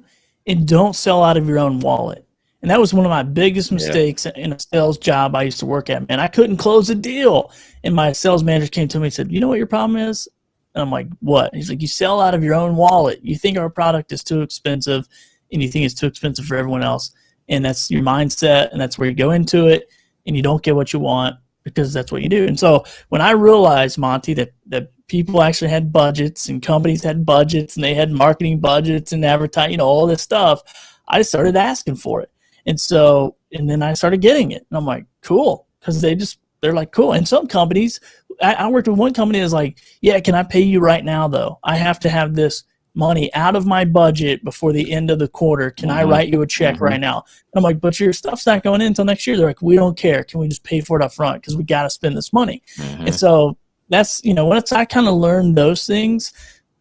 and don't sell out of your own wallet. And that was one of my biggest mistakes in a sales job I used to work at, man. I couldn't close a deal. And my sales manager came to me and said, you know what your problem is? And I'm like, what? He's like, you sell out of your own wallet. You think our product is too expensive, and you think it's too expensive for everyone else. And that's your mindset, and that's where you go into it, and you don't get what you want because that's what you do. And so when I realized, Monte, that people actually had budgets and companies had budgets and they had marketing budgets and advertising, all this stuff, I started asking for it. And so, and then I started getting it. And I'm like, cool. Because they're like, cool. And some companies, I worked with one company that's like, yeah, can I pay you right now, though? I have to have this money out of my budget before the end of the quarter. Can I write you a check right now? And I'm like, but your stuff's not going in until next year. They're like, we don't care. Can we just pay for it up front? Because we got to spend this money. And so that's, once I kind of learned those things,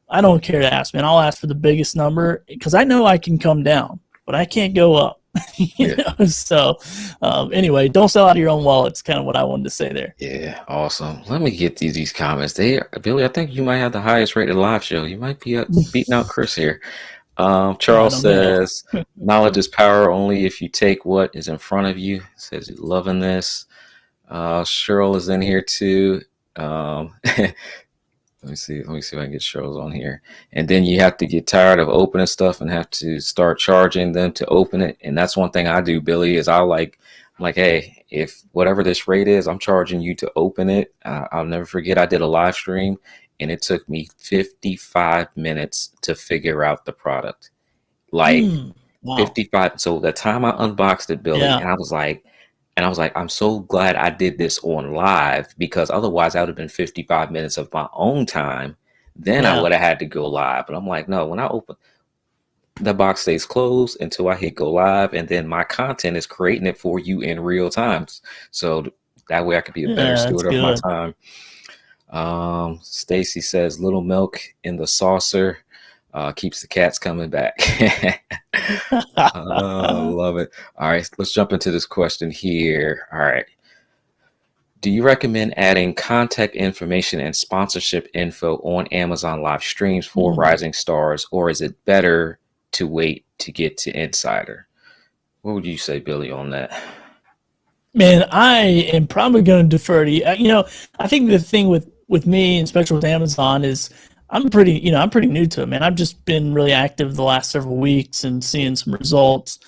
I don't care to ask, man. I'll ask for the biggest number because I know I can come down, but I can't go up. So anyway, don't sell out of your own wallet. It's kind of what I wanted to say there. Yeah, awesome. Let me get these comments. Billy, I think you might have the highest rated live show. You might be beating out Chris here. Charles says, knowledge is power only if you take what is in front of you. Says he's loving this. Cheryl is in here too. Let me see if I can get Cheryl's on here. And then you have to get tired of opening stuff and have to start charging them to open it. And that's one thing I do, Billy, is I'm like, hey, if whatever this rate is, I'm charging you to open it. I'll never forget I did a live stream and it took me 55 minutes to figure out the product. Like wow. 55. So the time I unboxed it, Billy, and I was like, I'm so glad I did this on live because otherwise I would have been 55 minutes of my own time. Then I would have had to go live. But I'm like, no, when I open, the box stays closed until I hit go live. And then my content is creating it for you in real time. So that way I could be a better steward of my time. Stacy says, little milk in the saucer. Keeps the cats coming back. Love it. All right, let's jump into this question here. All right. Do you recommend adding contact information and sponsorship info on Amazon live streams for rising stars, or is it better to wait to get to Insider? What would you say, Billy, on that? Man, I am probably going to defer to you. I think the thing with me, and especially with Amazon, is I'm pretty new to it, man. I've just been really active the last several weeks and seeing some results.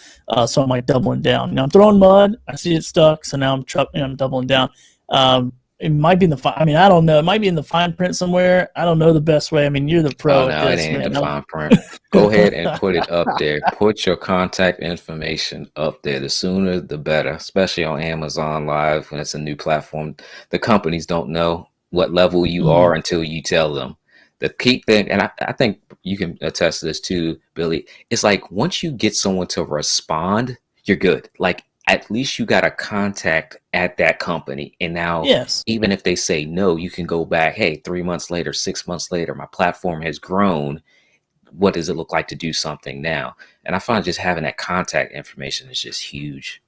So I'm like doubling down. Now I'm throwing mud. I see it stuck. So now I'm doubling down. It might be in the I don't know. It might be in the fine print somewhere. I don't know the best way. I mean, you're the pro. Oh, no, it ain't in the fine print. Go ahead and put it up there. Put your contact information up there. The sooner, the better, especially on Amazon Live when it's a new platform. The companies don't know what level you are until you tell them. The key thing, and I think you can attest to this too, Billy, it's like once you get someone to respond, you're good. Like at least you got a contact at that company. And now, even if they say no, you can go back, hey, 3 months later, 6 months later, my platform has grown. What does it look like to do something now? And I find just having that contact information is just huge.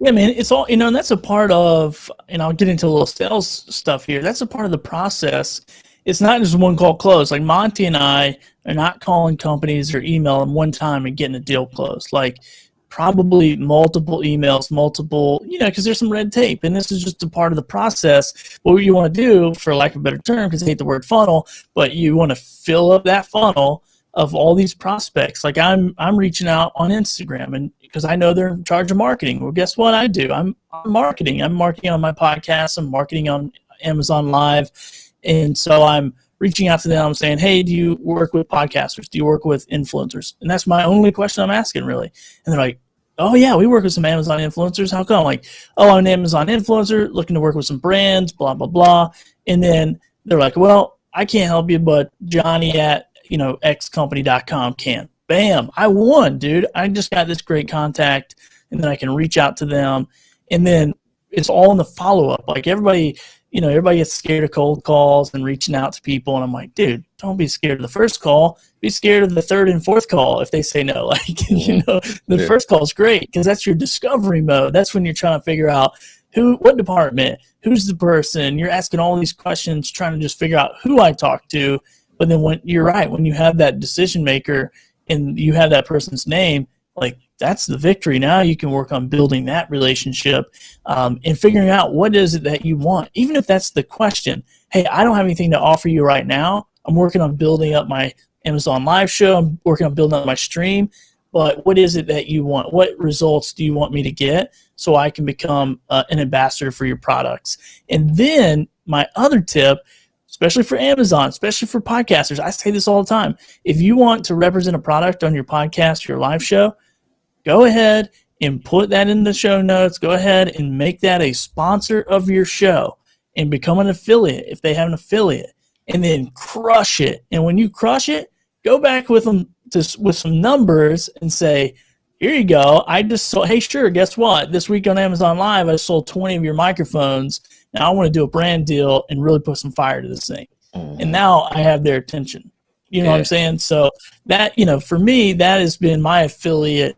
Yeah, man, it's all, and that's a part of, and I'll get into a little sales stuff here. That's a part of the process. It's not just one call close. Like Monte and I are not calling companies or emailing one time and getting a deal closed. Like probably multiple emails, because there's some red tape. And this is just a part of the process. What you want to do, for lack of a better term, because I hate the word funnel, but you want to fill up that funnel of all these prospects. Like I'm reaching out on Instagram, and because I know they're in charge of marketing. Well, guess what I do? I'm marketing. I'm marketing on my podcast. I'm marketing on Amazon Live. And so I'm reaching out to them. I'm saying, hey, do you work with podcasters? Do you work with influencers? And that's my only question I'm asking, really. And they're like, oh, yeah, we work with some Amazon influencers. How come? I'm like, oh, I'm an Amazon influencer looking to work with some brands, blah, blah, blah. And then they're like, well, I can't help you, but Johnny at, xcompany.com can. Bam, I won, dude. I just got this great contact, and then I can reach out to them. And then it's all in the follow-up. Like everybody gets scared of cold calls and reaching out to people. And I'm like, dude, don't be scared of the first call. Be scared of the third and fourth call if they say no. Like, the first call is great because that's your discovery mode. That's when you're trying to figure out what department, who's the person. You're asking all these questions, trying to just figure out who I talk to. But then when you're right, when you have that decision maker and you have that person's name, like that's the victory. Now you can work on building that relationship and figuring out what is it that you want. Even if that's the question, hey, I don't have anything to offer you right now. I'm working on building up my Amazon Live show. I'm working on building up my stream. But what is it that you want? What results do you want me to get so I can become an ambassador for your products? And then my other tip, especially for Amazon, especially for podcasters, I say this all the time. If you want to represent a product on your podcast, your live show, go ahead and put that in the show notes. Go ahead and make that a sponsor of your show and become an affiliate if they have an affiliate, and then crush it. And when you crush it, go back with them with some numbers and say, here you go. I just sold, hey, sure, guess what? This week on Amazon Live, I sold 20 of your microphones, Now I want to do a brand deal and really put some fire to this thing. And Mhm. now I have their attention. You know what I'm Yeah. saying? So that, for me, that has been my affiliate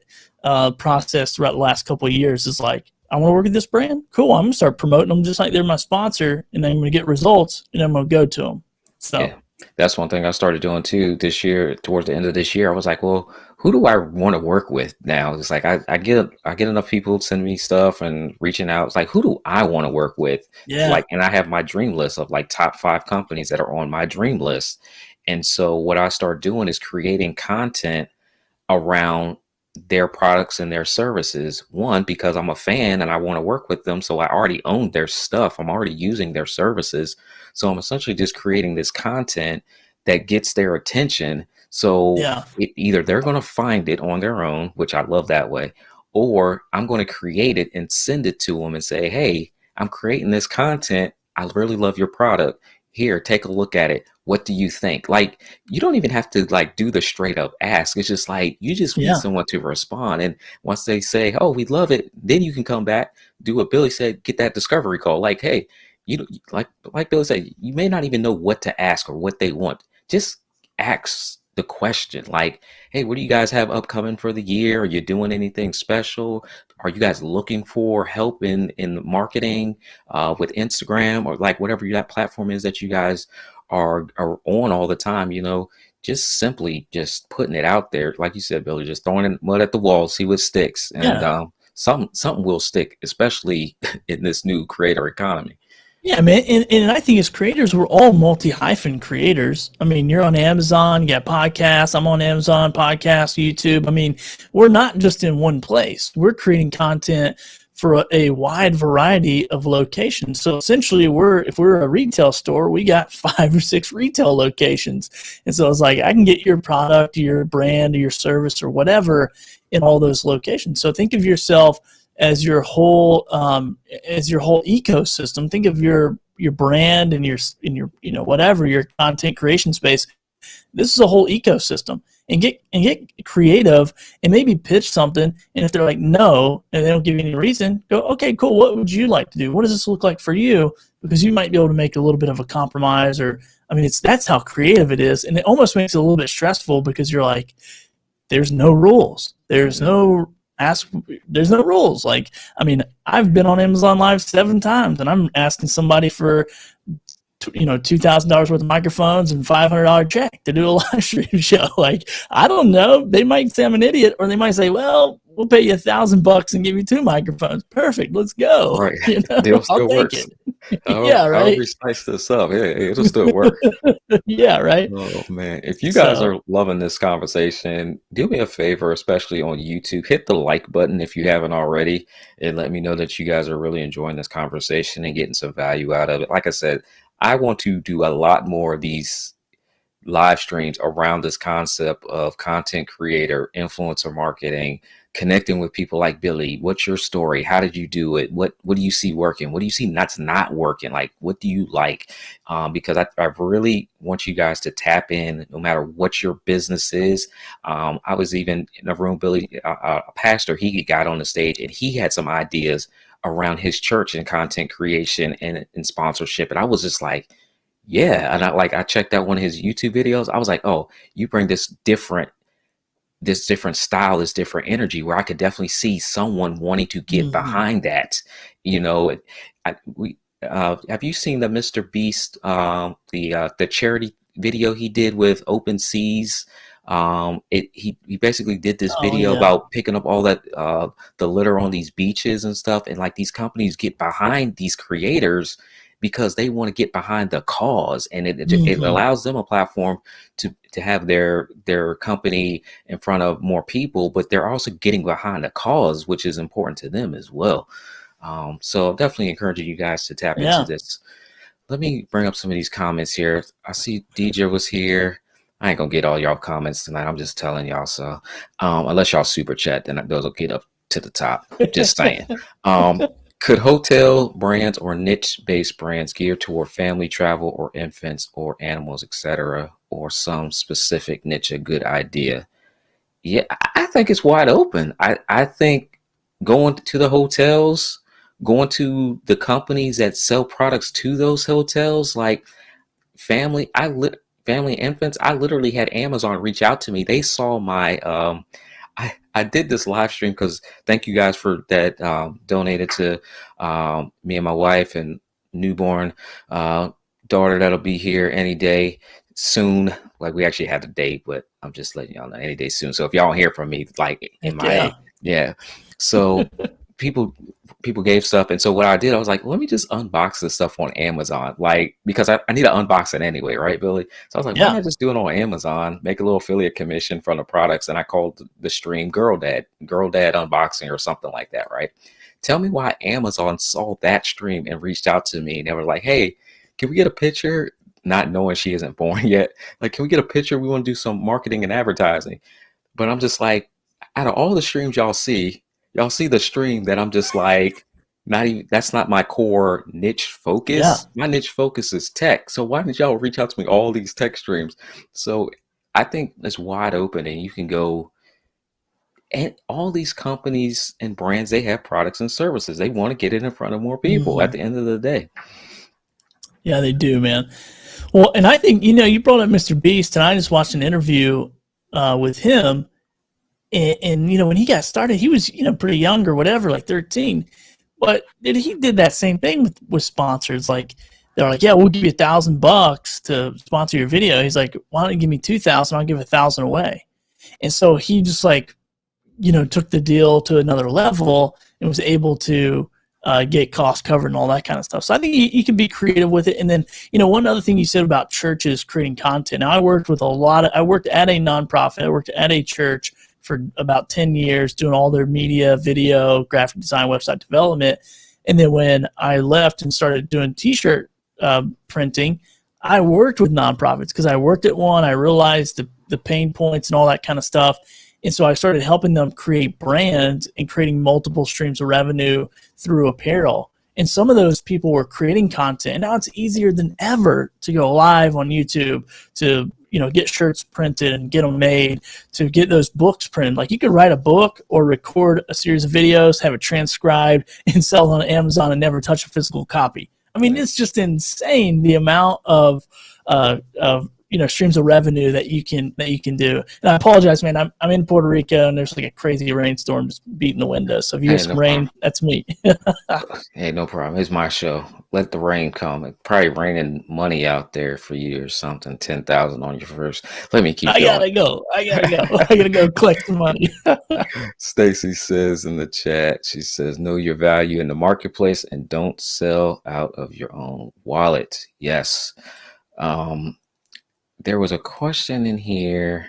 process throughout the last couple of years. Is like, I want to work with this brand. Cool. I'm going to start promoting them just like they're my sponsor, and then I'm going to get results, and I'm going to go to them. So, Yeah, that's one thing I started doing too this year. Towards the end of this year, I was like, well, who do I want to work with now? It's like I get enough people sending me stuff and reaching out. It's like, who do I want to work with? yeah. Like, and I have my dream list of like top 5 companies that are on my dream list. And so what I start doing is creating content around their products and their services. One, because I'm a fan and I want to work with them. So I already own their stuff. I'm already using their services. So I'm essentially just creating this content that gets their attention. So Yeah. either they're going to find it on their own, which I love that way, or I'm going to create it and send it to them and say, hey, I'm creating this content. I really love your product. Here, take a look at it. What do you think? Like, you don't even have to like do the straight up ask. It's just like you just need Yeah. someone to respond. And once they say, "Oh, we love it," then you can come back, do what Billy said, get that discovery call. Like, hey, you like Billy said, you may not even know what to ask or what they want. Just ask the question. Like, hey, what do you guys have upcoming for the year? Are you doing anything special? Are you guys looking for help in marketing with Instagram or like whatever that platform is that you guys are on all the time, just simply just putting it out there. Like you said, Billy, just throwing mud at the wall, see what sticks. And Yeah. something will stick, especially in this new creator economy. Yeah, man. And I think as creators, we're all multi-hyphen creators. I mean, you're on Amazon, you got podcasts. I'm on Amazon, podcast, YouTube. I mean, we're not just in one place. We're creating content for a wide variety of locations. So essentially, if we're a retail store, we got 5 or 6 retail locations. And so it's like, I can get your product, your brand, or your service, or whatever in all those locations. So think of yourself as your whole ecosystem. Think of your brand and your whatever your content creation space. This is a whole ecosystem, and get creative and maybe pitch something. And if they're like no, and they don't give you any reason, go, okay, cool. What would you like to do? What does this look like for you? Because you might be able to make a little bit of a compromise, or I mean, that's how creative it is, and it almost makes it a little bit stressful because you're like, there's no rules. There's no rules. Like, I mean, I've been on Amazon Live 7 times, and I'm asking somebody for $2,000 worth of microphones and $500 check to do a live stream show. Like, I don't know. They might say I'm an idiot, or they might say, well, we'll pay you $1,000 and give you 2 microphones. Perfect. Let's go. Right. Deal I'll still take works. it. Yeah. However Right. we spice this up, it'll still work. Yeah. Right. Oh man, if you guys So are loving this conversation, do me a favor, especially on YouTube, hit the like button if you haven't already, and let me know that you guys are really enjoying this conversation and getting some value out of it. Like I said, I want to do a lot more of these live streams around this concept of content creator, influencer marketing, connecting with people like Billy. What's your story? How did you do it? What do you see working? What do you see that's not working? Like, what do you like? Because I really want you guys to tap in, no matter what your business is. I was even in a room, Billy, a pastor, he got on the stage and he had some ideas around his church and content creation and sponsorship. And I was just like, yeah. And I checked out one of his YouTube videos. I was like, oh, you bring this different style, this different energy where I could definitely see someone wanting to get mhm. behind that. You know, have you seen the Mr. Beast, the charity video he did with Open Seas? He basically did this Oh video yeah. about picking up all that the litter on these beaches and stuff, and like these companies get behind these creators because they want to get behind the cause, and it Mhm. allows them a platform to have their company in front of more people, but they're also getting behind the cause, which is important to them as well. So definitely encouraging you guys to tap into Yeah. this. Let me bring up some of these comments here. I see DJ was here. I ain't gonna get all y'all comments tonight. I'm just telling y'all. So unless y'all super chat, then those will get up to the top. Just saying. Um, could hotel brands or niche-based brands gear toward family travel or infants or animals, etc., or some specific niche a good idea? Yeah, I think it's wide open. I think going to the hotels, going to the companies that sell products to those hotels, like family, family infants. I literally had Amazon reach out to me. They saw my I did this live stream because thank you guys for that, donated to me and my wife and newborn daughter that'll be here any day soon. Like, we actually had a date, but I'm just letting y'all know any day soon. So if y'all don't hear from me, like in Heck my, yeah. So people gave stuff, and so what I did, I was like, let me just unbox this stuff on Amazon, like, because I need to unbox it anyway, right, Billy? So I was like, why Yeah. not just do it on Amazon, make a little affiliate commission from the products, and I called the stream Girl Dad Unboxing or something like that, right? Tell me why Amazon saw that stream and reached out to me, and they were like, hey, can we get a picture? Not knowing she isn't born yet, like, can we get a picture? We want to do some marketing and advertising. But I'm just like, out of all the streams y'all see the stream that I'm just like, not even, that's not my core niche Yeah. focus. My niche focus is tech. So why did y'all reach out to me all these tech streams? So I think it's wide open, and you can go, and all these companies and brands, they have products and services. They want to get it in front of more people at the end of the day. Yeah, they do, man. Well, and I think, you brought up Mr. Beast, and I just watched an interview with him. And when he got started, he was, pretty young or whatever, like 13. But he did that same thing with sponsors. Like, they're like, yeah, we'll give you $1,000 to sponsor your video. He's like, why don't you give me 2,000? I'll give 1,000 away. And so he just like, took the deal to another level and was able to get costs covered and all that kind of stuff. So I think you can be creative with it. And then, one other thing you said about churches creating content. Now, I worked at a nonprofit. I worked at a church for about 10 years doing all their media, video, graphic design, website development. And then when I left and started doing t-shirt printing, I worked with nonprofits because I worked at one. I realized the pain points and all that kind of stuff. And so I started helping them create brands and creating multiple streams of revenue through apparel. And some of those people were creating content. And now it's easier than ever to go live on YouTube, to get shirts printed and get them made, to get those books printed. Like, you could write a book or record a series of videos, have it transcribed, and sell it on Amazon and never touch a physical copy. I mean, it's just insane the amount of streams of revenue that you can do. And I apologize, man. I'm in Puerto Rico, and there's like a crazy rainstorm just beating the window. So if you hear some rain, that's me. Hey, no problem. It's my show. Let the rain come. It's probably raining money out there for you or something. 10,000 on your first. Let me keep going. I gotta go collect some money. Stacy says in the chat, she says, know your value in the marketplace and don't sell out of your own wallet. Yes. There was a question in here.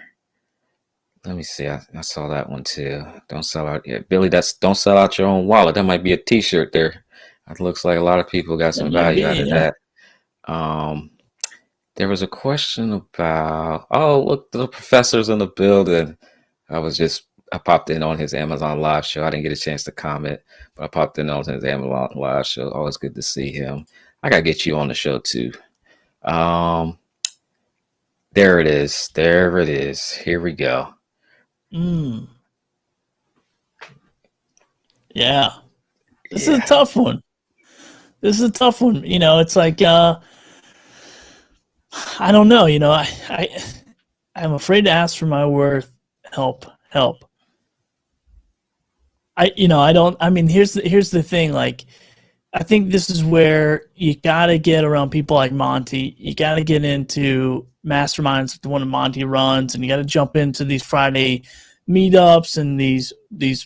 Let me see. I saw that one too. Don't sell out. Yeah, Billy, don't sell out your own wallet. That might be a t-shirt there. It looks like a lot of people got some value out of that. There was a question about, look, the professor's in the building. I popped in on his Amazon live show. I didn't get a chance to comment, but I popped in on his Amazon live show. Always good to see him. I got to get you on the show too. There it is. Here we go. Yeah. This is a tough one. It's like, I don't know. I'm afraid to ask for my worth. Help. Here's the thing. Like, I think this is where you got to get around people like Monte. You got to get into Masterminds, the one that Monte runs, and you got to jump into these Friday meetups and these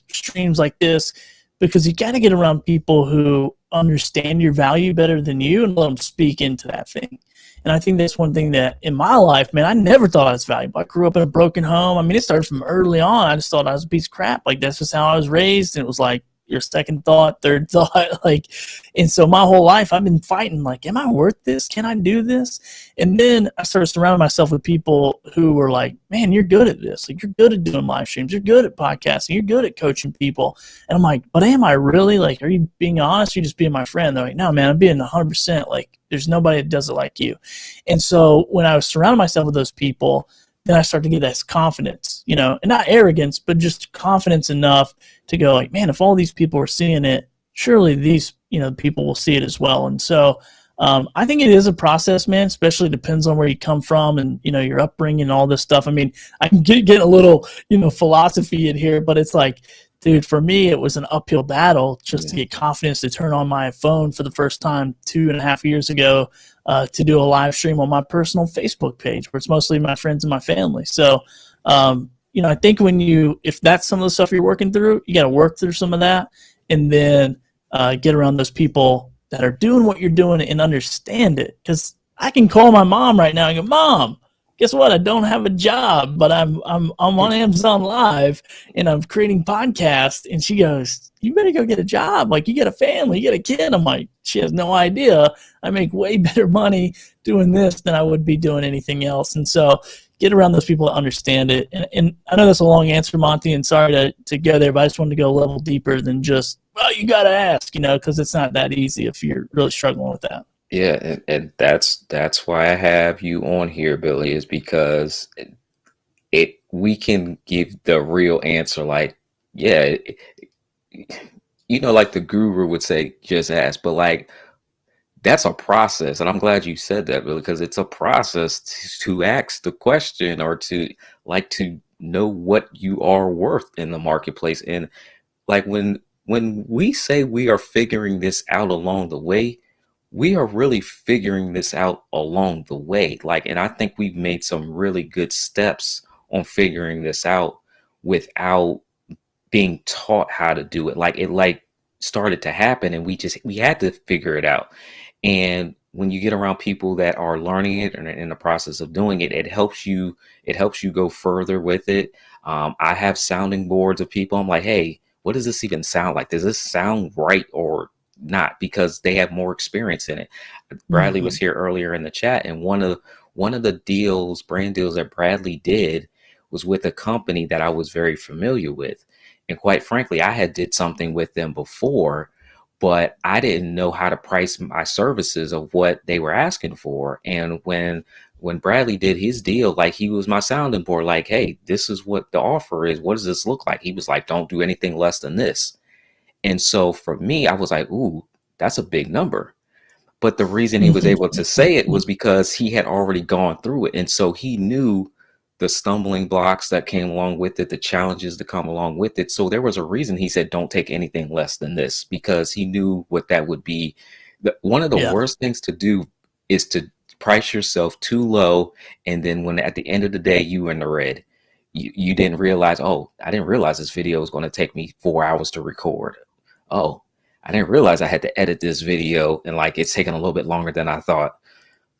streams like this, because you got to get around people who understand your value better than you and let them speak into that thing. And I think that's one thing that in my life, man, I never thought I was valuable. I grew up in a broken home. I mean, it started from early on. I just thought I was a piece of crap. Like, that's just how I was raised. And it was like your second thought, third thought, and so my whole life I've been fighting, like, am I worth this? Can I do this? And then I started surrounding myself with people who were like, man, you're good at this. Like, you're good at doing live streams. You're good at podcasting. You're good at coaching people. And I'm like, but am I really? Like, are you being honest? Or you just being my friend? They're like, no, man, I'm being 100%. Like, there's nobody that does it like you. And so when I was surrounding myself with those people, then I started to get this confidence, and not arrogance, but just confidence enough to go like, man, if all these people are seeing it, surely these, people will see it as well. And so I think it is a process, man, especially depends on where you come from and, your upbringing and all this stuff. I mean, I can get a little, philosophy in here, but it's like, dude, for me, it was an uphill battle just to get confidence to turn on my phone for the first time 2.5 years ago to do a live stream on my personal Facebook page where it's mostly my friends and my family. So, I think if that's some of the stuff you're working through, you got to work through some of that and then get around those people that are doing what you're doing and understand it. Because I can call my mom right now and go, Mom, guess what? I don't have a job, but I'm on Amazon Live and I'm creating podcasts. And she goes, you better go get a job. Like, you got a family, you got a kid. I'm like, she has no idea. I make way better money doing this than I would be doing anything else. And so get around those people that understand it. And I know that's a long answer, Monte, and sorry to go there, but I just wanted to go a level deeper than just, well, you got to ask, because it's not that easy if you're really struggling with that. Yeah, and that's why I have you on here, Billy, is because we can give the real answer. Like, yeah, like the guru would say, just ask. But like, that's a process, and I'm glad you said that, Billy, because it's a process to ask the question or to know what you are worth in the marketplace. And like when we say we are figuring this out along the way, we are really figuring this out along the way. Like, and I think we've made some really good steps on figuring this out without being taught how to do it. Like, it started to happen and we had to figure it out. And when you get around people that are learning it and in the process of doing it, it helps you go further with it. I have sounding boards of people. I'm like, hey, what does this even sound like? Does this sound right or not? Because they have more experience in it. Bradley was here earlier in the chat, and one of the brand deals that Bradley did was with a company that I was very familiar with. And quite frankly, I had did something with them before, but I didn't know how to price my services of what they were asking for. And when Bradley did his deal, like, he was my sounding board, like, hey, this is what the offer is. What does this look like? He was like, don't do anything less than this. And so for me, I was like, ooh, that's a big number. But the reason he was able to say it was because he had already gone through it. And so he knew the stumbling blocks that came along with it, the challenges that come along with it. So there was a reason he said, don't take anything less than this, because he knew what that would be. One of the worst things to do is to price yourself too low. And then when at the end of the day, you in the red, you didn't realize, oh, I didn't realize this video was going to take me 4 hours to record. Oh, I didn't realize I had to edit this video and like it's taking a little bit longer than I thought.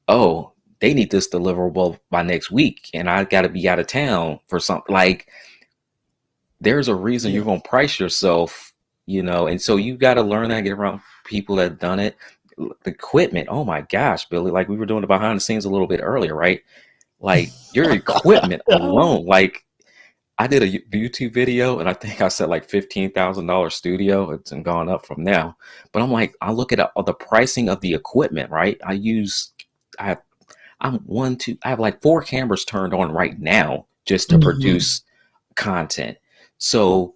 Oh, they need this deliverable by next week and I got to be out of town for something. Like, there's a reason you're going to price yourself, and so you got to learn how to get around people that have done it. The equipment, oh my gosh, Billy, like we were doing the behind the scenes a little bit earlier, right? Like, your equipment alone, like, I did a YouTube video and I think I said like $15,000 studio. It's gone up from now, but I'm like, I look at the pricing of the equipment, right? I have like 4 cameras turned on right now just to produce content. So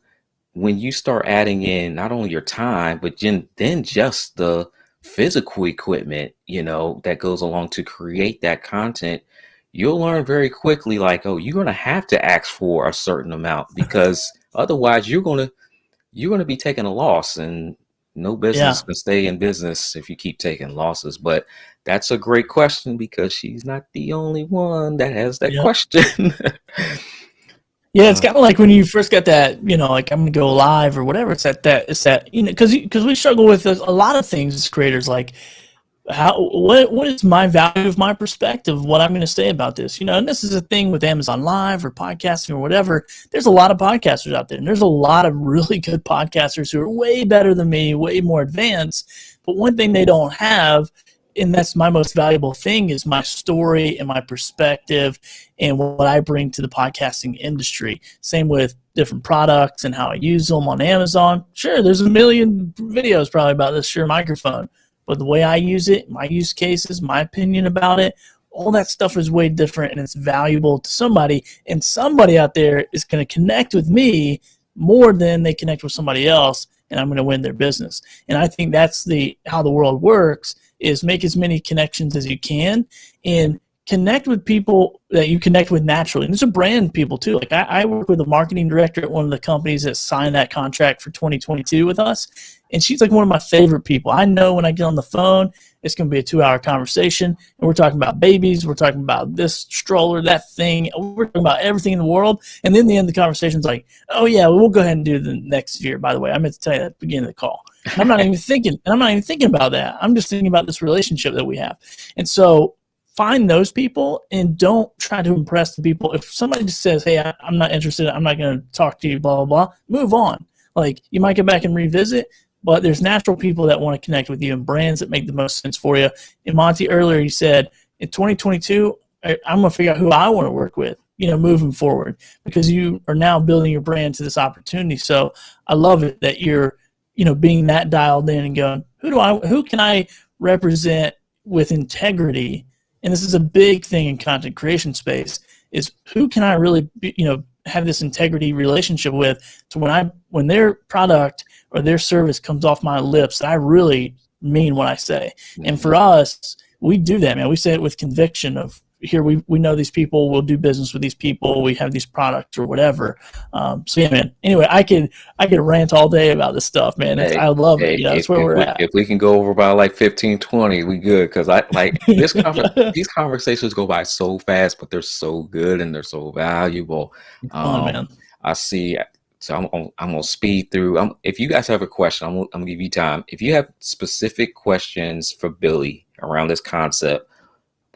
when you start adding in not only your time, but then just the physical equipment, that goes along to create that content, you'll learn very quickly, like, oh, you're going to have to ask for a certain amount, because otherwise you're going to be taking a loss, and no business can stay in business if you keep taking losses. But that's a great question, because she's not the only one that has that question. Yeah, it's kind of like when you first got that, like, I'm going to go live or whatever. It's that, because we struggle with a lot of things as creators, like, what is my value of my perspective, what I'm going to say about this, and this is a thing with Amazon Live or podcasting or whatever. There's a lot of podcasters out there, and there's a lot of really good podcasters who are way better than me, way more advanced. But one thing they don't have, and that's my most valuable thing, is my story and my perspective and what I bring to the podcasting industry. Same with different products and how I use them on Amazon. Sure, there's a million videos probably about this Shure microphone, but the way I use it, my use cases, my opinion about it, all that stuff is way different, and it's valuable to somebody. And somebody out there is going to connect with me more than they connect with somebody else. and I'm going to win their business. And I think that's how the world works, is make as many connections as you can and connect with people that you connect with naturally. And these are brand people too. Like I work with a marketing director at one of the companies that signed that contract for 2022 with us. And she's like one of my favorite people. I know when I get on the phone, it's going to be a 2-hour conversation. And we're talking about babies. We're talking about this stroller, that thing. We're talking about everything in the world. And then the end of the conversation's like, oh yeah, we'll go ahead and do the next year. By the way, I meant to tell you that at the beginning of the call. And I'm not even thinking about that. I'm just thinking about this relationship that we have. And so find those people and don't try to impress the people. If somebody just says, hey, I'm not interested, I'm not going to talk to you, blah, blah, blah, move on. Like, you might get back and revisit, but there's natural people that want to connect with you and brands that make the most sense for you. And Monte, earlier you said, in 2022, I'm going to figure out who I want to work with, moving forward, because you are now building your brand to this opportunity. So I love it that you're, being that dialed in and going, who can I represent with integrity? And this is a big thing in content creation space, is who can I really have this integrity relationship with, to when their product or their service comes off my lips, I really mean what I say. Mm-hmm. And for us, we do that, man. We say it with conviction of, here we know these people, we'll do business with these people, we have these products or whatever. So yeah, man. Anyway, I could rant all day about this stuff, man. I love it. That's where we're at. If we can go over by like 15, 20, we good. Because I like these conversations go by so fast, but they're so good and they're so valuable. Man. I see. So I'm gonna speed through. If you guys have a question, I'm gonna give you time. If you have specific questions for Billy around this concept,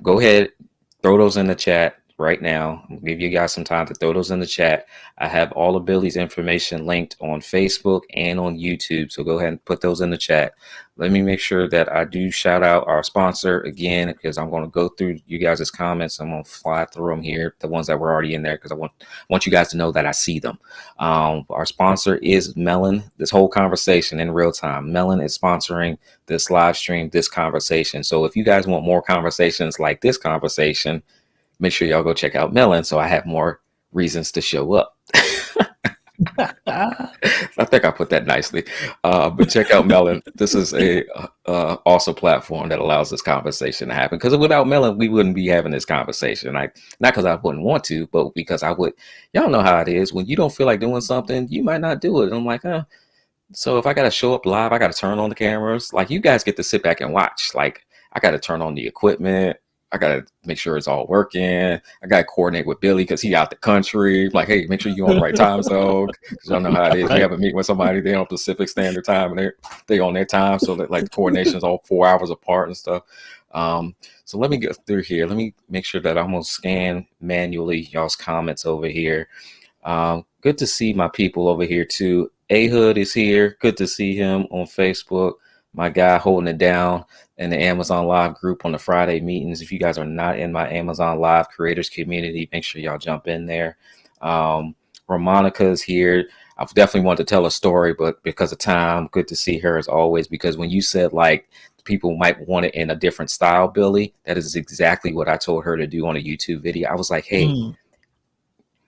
go ahead. Throw those in the chat right now. I'll give you guys some time to throw those in the chat. I have all of Billy's information linked on Facebook and on YouTube. So go ahead and put those in the chat. Let me make sure that I do shout out our sponsor again, because I'm going to go through you guys' comments. I'm going to fly through them here, the ones that were already in there, because I want you guys to know that I see them. Our sponsor is Melon. This whole conversation in real time, Melon is sponsoring this live stream, this conversation. So if you guys want more conversations like this conversation, make sure y'all go check out Melon, so I have more reasons to show up. I think I put that nicely, but check out Melon. This is a awesome platform that allows this conversation to happen, because without Melon, we wouldn't be having this conversation. Not because I wouldn't want to, but because I would. Y'all know how it is. When you don't feel like doing something, you might not do it. And I'm like, so if I got to show up live, I got to turn on the cameras. Like, you guys get to sit back and watch. Like, I got to turn on the equipment. I got to make sure it's all working. I got to coordinate with Billy because he out the country. Like, hey, make sure you're on the right time zone. Because y'all know how it is. You have a meeting with somebody, they're on Pacific Standard Time, and they on their time. So that, like, the coordination is all 4 hours apart and stuff. So let me get through here. Let me make sure that I'm going to scan manually y'all's comments over here. Good to see my people over here too. A-Hood is here. Good to see him on Facebook. My guy holding it down in the Amazon Live group on the Friday meetings. If you guys are not in my Amazon Live creators community, make sure y'all jump in there. Ramonica's here. I've definitely wanted to tell a story, but because of time, good to see her as always, because when you said like people might want it in a different style, Billy, that is exactly what I told her to do on a YouTube video. I was like, hey,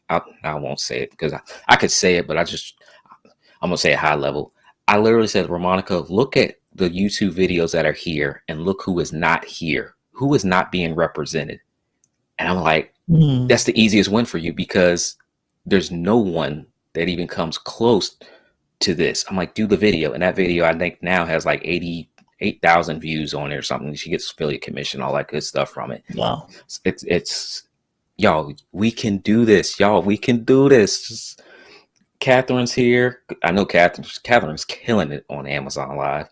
I won't say it because I could say it, but I'm going to say it high level. I literally said, Ramonica, look at the YouTube videos that are here and look who is not here, who is not being represented. And I'm like, that's the easiest win for you, because there's no one that even comes close to this. I'm like, do the video. And that video, I think now has like 88,000 views on it or something. She gets affiliate commission, all that good stuff from it. Wow. It's y'all, we can do this. Y'all, we can do this. Just, Catherine's here. I know Catherine's killing it on Amazon Live.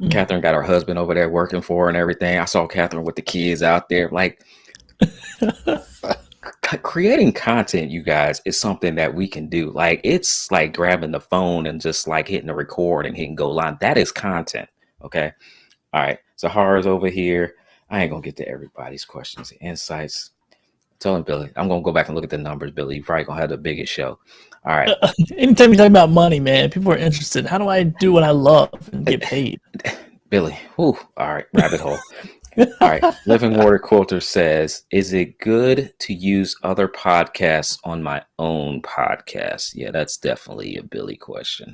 Catherine got her husband over there working for her and everything. I saw Catherine with the kids out there. Like, creating content, you guys, is something that we can do. Like, it's like grabbing the phone and just like hitting the record and hitting go live. That is content. Okay. All right. Zahara's over here. I ain't gonna get to everybody's questions and insights. Tell him, Billy, I'm gonna go back and look at the numbers, Billy. You're probably gonna have the biggest show. All right. Anytime you talk about money, man, people are interested. How do I do what I love and get paid? Billy, all right, rabbit hole. All right. Living Water Quilter says, is it good to use other podcasts on my own podcast? Yeah, that's definitely a Billy question.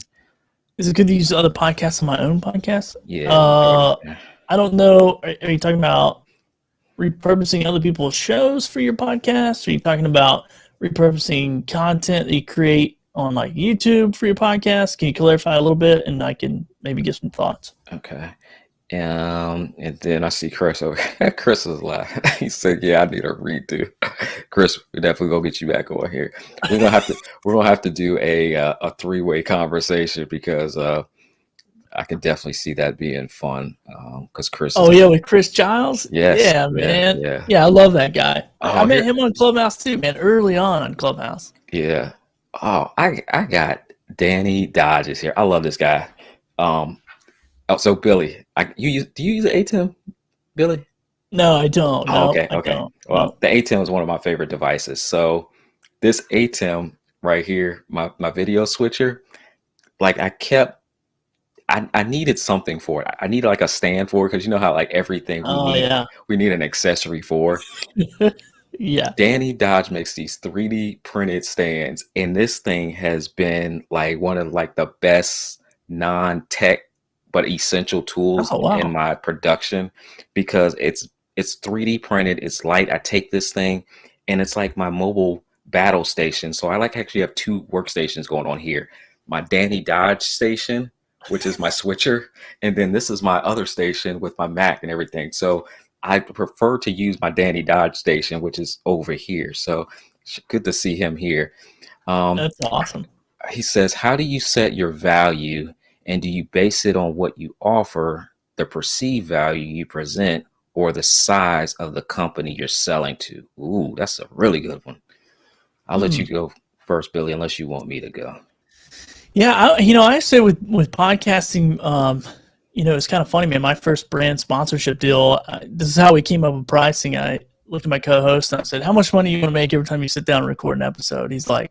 Is it good to use other podcasts on my own podcast? Yeah, we can do that. I don't know. Are you talking about repurposing other people's shows for your podcast? Are you talking about repurposing content that you create on like YouTube for your podcast? Can you clarify a little bit, and I can maybe get some thoughts? Okay. And then I see Chris over. Chris is laughing. He said, "Yeah, I need a redo." Chris, we definitely gonna get you back on here. We're gonna have to do a three-way conversation because I can definitely see that being fun. Because Chris is Oh yeah, with Chris Giles. yes, Yeah, yeah, man. yeah. Yeah, I love that guy. I Oh, met here, him on Clubhouse too, man. Early on Clubhouse. yeah. Oh, I got Danny Dodges here. I love this guy. Um, oh, so Billy, do you use an ATEM, Billy? No, I don't. Oh, No, okay, I okay. don't. Well, No. the ATEM is one of my favorite devices. So this ATEM right here, my video switcher, like I needed something for it. I needed like a stand for it because you know how like everything Oh yeah. we need an accessory for. Yeah. Danny Dodge makes these 3D printed stands, and this thing has been like one of like the best non-tech but essential tools Oh in wow. my production because it's 3D printed, it's light. I take this thing and it's like my mobile battle station. So I like actually have two workstations going on here. My Danny Dodge station, which is my switcher, and then this is my other station with my Mac and everything. So I prefer to use my Danny Dodge station, which is over here. So good to see him here. Um, That's awesome. he says, how do you set your value and do you base it on what you offer, the perceived value you present, or the size of the company you're selling to? Ooh, that's a really good one. I'll let you Hmm. go first, Billy, unless you want me to go. Yeah, I say with podcasting, it's kind of funny, man. My first brand sponsorship deal. This is how we came up with pricing. I looked at my co-host and I said, "How much money are you going to make every time you sit down and record an episode?" He's like,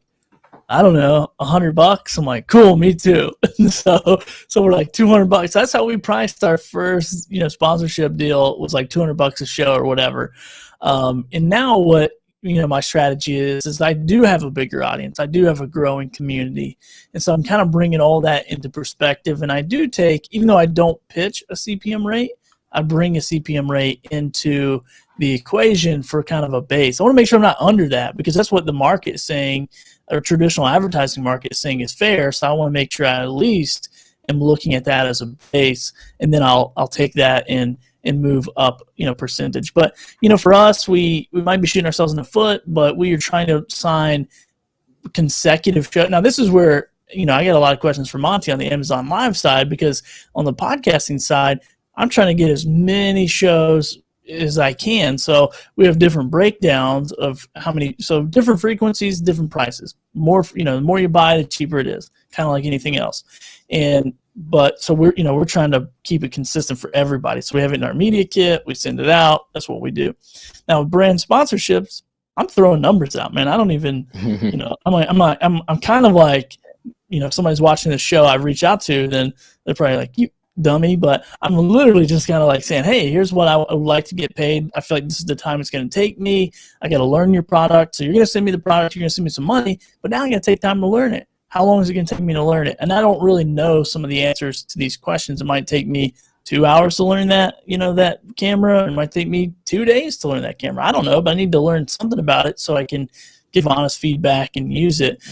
"I don't know, $100." I'm like, "Cool, me too." So we're like $200. That's how we priced our first, sponsorship deal. It was like $200 a show or whatever. And now what my strategy is I do have a bigger audience. I do have a growing community, and so I'm kind of bringing all that into perspective. And I do take, even though I don't pitch a CPM rate, I bring a CPM rate into the equation for kind of a base. I want to make sure I'm not under that because that's what the market is saying, or traditional advertising market is saying is fair. So I want to make sure I at least am looking at that as a base, and then I'll take that and move up, percentage. But for us, we might be shooting ourselves in the foot, but we are trying to sign consecutive shows. Now this is where I get a lot of questions from Monte on the Amazon Live side, because on the podcasting side, I'm trying to get as many shows as I can. So we have different breakdowns of how many, so different frequencies, different prices. The more you buy, the cheaper it is, kind of like anything else. But so we're trying to keep it consistent for everybody. So we have it in our media kit, we send it out. That's what we do. Now with brand sponsorships, I'm throwing numbers out, man. I don't even, I'm kind of like, if somebody's watching this show I reach out to, then they're probably like, "You dummy," but I'm literally just kind of like saying, "Hey, here's what I would like to get paid. I feel like this is the time it's going to take me. I got to learn your product. So you're going to send me the product, you're going to send me some money, but now I got to take time to learn it. How long is it going to take me to learn it?" And I don't really know some of the answers to these questions. It might take me 2 hours to learn that, that camera. It might take me 2 days to learn that camera. I don't know, but I need to learn something about it so I can give honest feedback and use it.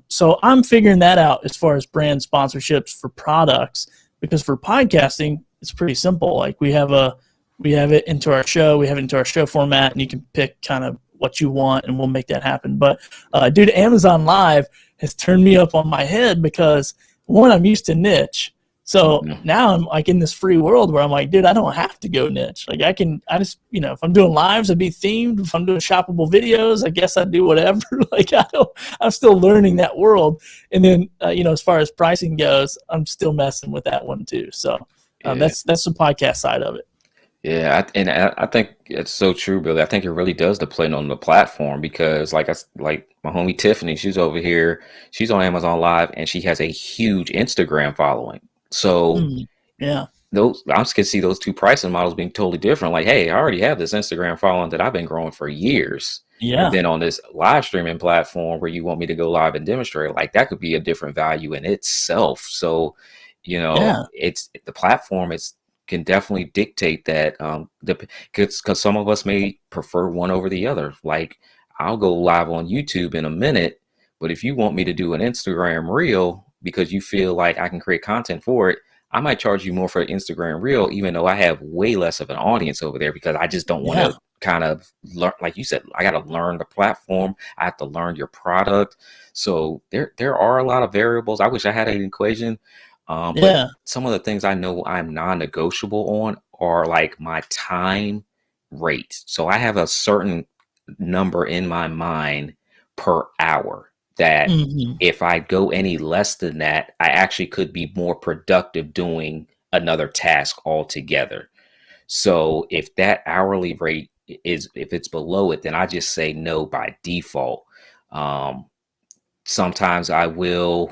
So I'm figuring that out as far as brand sponsorships for products, because for podcasting, it's pretty simple. Like we have it into our show. We have it into our show format, and you can pick kind of what you want, and we'll make that happen. But dude, Amazon Live has turned me up on my head because, one, I'm used to niche. So now I'm like in this free world where I'm like, dude, I don't have to go niche. Like I just, if I'm doing lives, I'd be themed. If I'm doing shoppable videos, I guess I'd do whatever. Like I'm still learning that world. And then, as far as pricing goes, I'm still messing with that one too. So Yeah. that's the podcast side of it. Yeah, I think it's so true, Billy. I think it really does depend on the platform because, like like my homie Tiffany, she's over here. She's on Amazon Live, and she has a huge Instagram following. So Mm, yeah. those I can see those two pricing models being totally different. Like, hey, I already have this Instagram following that I've been growing for years. And Yeah. then on this live streaming platform where you want me to go live and demonstrate, like that could be a different value in itself. So, Yeah. it's the platform is can definitely dictate that. Because some of us may prefer one over the other. Like, I'll go live on YouTube in a minute, but if you want me to do an Instagram reel because you feel like I can create content for it, I might charge you more for Instagram reel, even though I have way less of an audience over there because I just don't want Yeah. to kind of learn. Like you said, I got to learn the platform. I have to learn your product. So there are a lot of variables. I wish I had an equation, but Yeah. some of the things I know I'm non-negotiable on are like my time rate. So I have a certain number in my mind per hour that Hmm. if I go any less than that, I actually could be more productive doing another task altogether. So if that hourly rate if it's below it, then I just say no by default. Um, Sometimes I will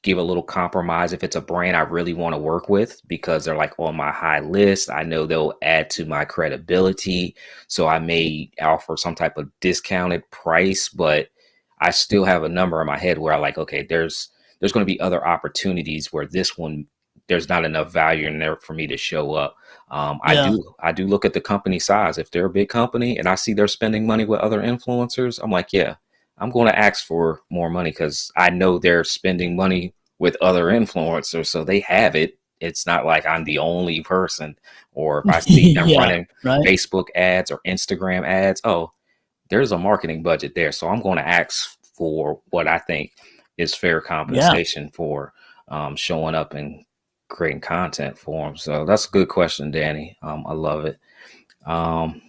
give a little compromise if it's a brand I really want to work with because they're like on my high list. I know they'll add to my credibility, so I may offer some type of discounted price, but I still have a number in my head where I like, okay, there's going to be other opportunities where this one there's not enough value in there for me to show up. I Yeah. do look at the company size. If they're a big company and I see they're spending money with other influencers, I'm like, yeah, I'm going to ask for more money because I know they're spending money with other influencers, so they have it. It's not like I'm the only person, or if I see them Yeah. running Right. Facebook ads or Instagram ads, oh, there's a marketing budget there. So I'm going to ask for what I think is fair Yeah. compensation for showing up and creating content for them. So that's a good question, Danny. I love it. Um,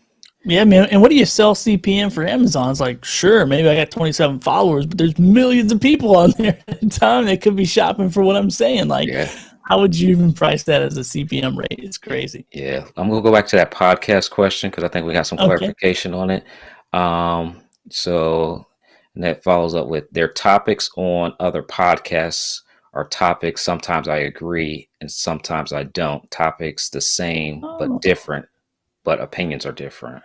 Yeah, man. And what do you sell CPM for Amazon? It's like, sure, maybe I got 27 followers, but there's millions of people on there at a time that could be shopping for what I'm saying. Like, yeah. how would you even price that as a CPM rate? It's crazy. Yeah, I'm gonna go back to that podcast question because I think we got some Okay. clarification on it. So and that follows up with their topics on other podcasts are topics. Sometimes I agree and sometimes I don't. Topics the same but Oh. different, but opinions are different.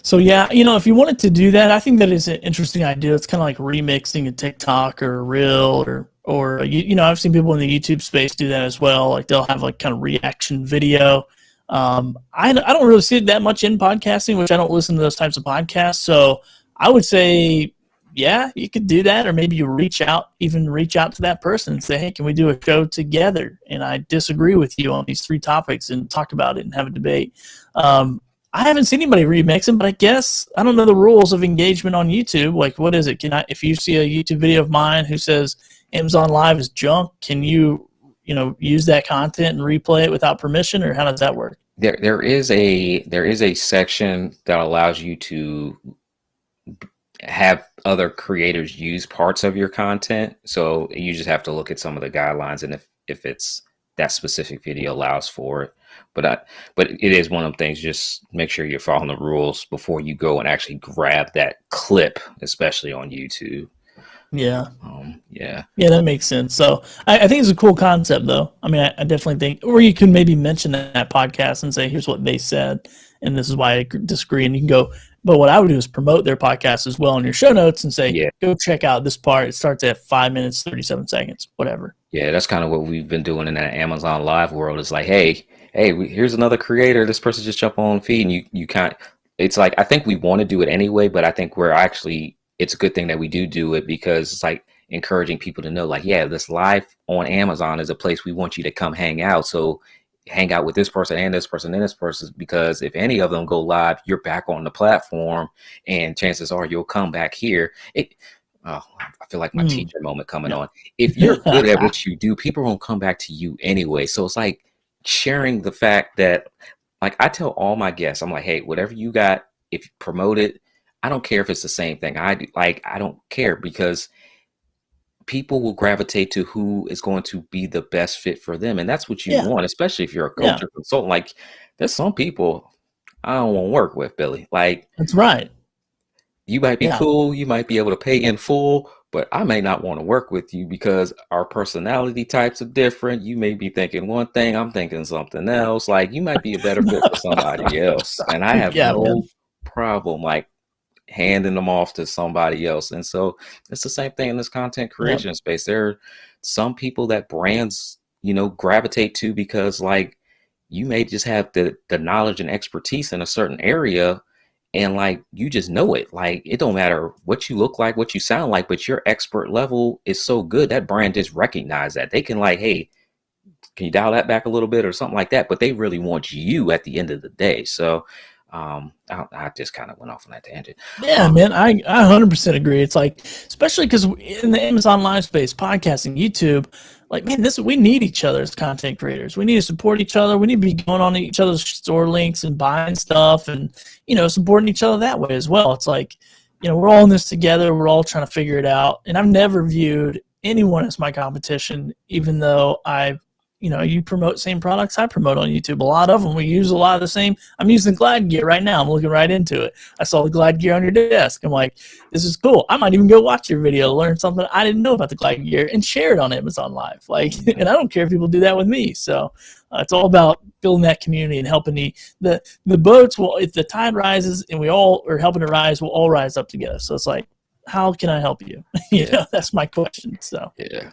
So yeah, if you wanted to do that, I think that is an interesting idea. It's kind of like remixing a TikTok or a reel or I've seen people in the YouTube space do that as well. Like they'll have like kind of reaction video. I don't really see it that much in podcasting, which I don't listen to those types of podcasts. So I would say, yeah, you could do that, or maybe you reach out to that person and say, hey, can we do a show together? And I disagree with you on these 3 topics and talk about it and have a debate. I haven't seen anybody remix it, but I guess I don't know the rules of engagement on YouTube. Like, what is it? If you see a YouTube video of mine who says Amazon Live is junk, can you, use that content and replay it without permission, or how does that work? There is a section that allows you to have other creators use parts of your content. So you just have to look at some of the guidelines and if it's that specific video allows for it. But it is one of the things, just make sure you're following the rules before you go and actually grab that clip, especially on YouTube. Yeah. Yeah. Yeah, that makes sense. So I think it's a cool concept, though. I mean, I definitely think, or you can maybe mention that podcast and say, here's what they said, and this is why I disagree. And you can go, but what I would do is promote their podcast as well in your show notes and say, Yeah. go check out this part. It starts at 5 minutes, 37 seconds, whatever. Yeah, that's kind of what we've been doing in that Amazon Live world. It's like, hey, here's another creator. This person just jump on feed, and you can't. It's like I think we want to do it anyway, but I think we're actually it's a good thing that we do it because it's like encouraging people to know, like, yeah, this live on Amazon is a place we want you to come hang out. So hang out with this person and this person and this person because if any of them go live, you're back on the platform, and chances are you'll come back here. Oh, I feel like my Mm. teacher moment coming Yeah. on. If you're good at what you do, people won't come back to you anyway. So it's like sharing the fact that, like, I tell all my guests, I'm like, hey, whatever you got, if you promote it, I don't care if it's the same thing I do. Like, I don't care because people will gravitate to who is going to be the best fit for them. And that's what you Yeah. want, especially if you're a Yeah. coach or consultant. Like, there's some people I don't want to work with, Billy. Like, That's right. you might be Yeah. cool, you might be able to pay in full, but I may not want to work with you because our personality types are different. You may be thinking one thing, I'm thinking something else. Like you might be a better fit for somebody else. And I have Yeah, man. no problem like handing them off to somebody else. And so it's the same thing in this content Yeah. creation space. There are some people that brands, gravitate to because like you may just have the knowledge and expertise in a certain area, and like you just know it. Like it don't matter what you look like, what you sound like, but your expert level is so good that brand just recognize that. They can like, hey, can you dial that back a little bit or something like that? But they really want you at the end of the day. So I just kind of went off on that tangent. Yeah, man, I 100% agree. It's like, especially because in the Amazon Live space, podcasting, YouTube, like, man, we need each other as content creators. We need to support each other. We need to be going on each other's store links and buying stuff and, supporting each other that way as well. It's like, we're all in this together. We're all trying to figure it out. And I've never viewed anyone as my competition, even though you promote same products I promote on YouTube. A lot of them, we use a lot of the same. I'm using Glide gear right now. I'm looking right into it. I saw the Glide gear on your desk. I'm like, this is cool. I might even go watch your video, learn something I didn't know about the Glide gear, and share it on Amazon Live. Like, and I don't care if people do that with me. So it's all about building that community and helping the boats. Will, if the tide rises and we all are helping it rise, we'll all rise up together. So it's like, how can I help you? That's my question. So Yeah,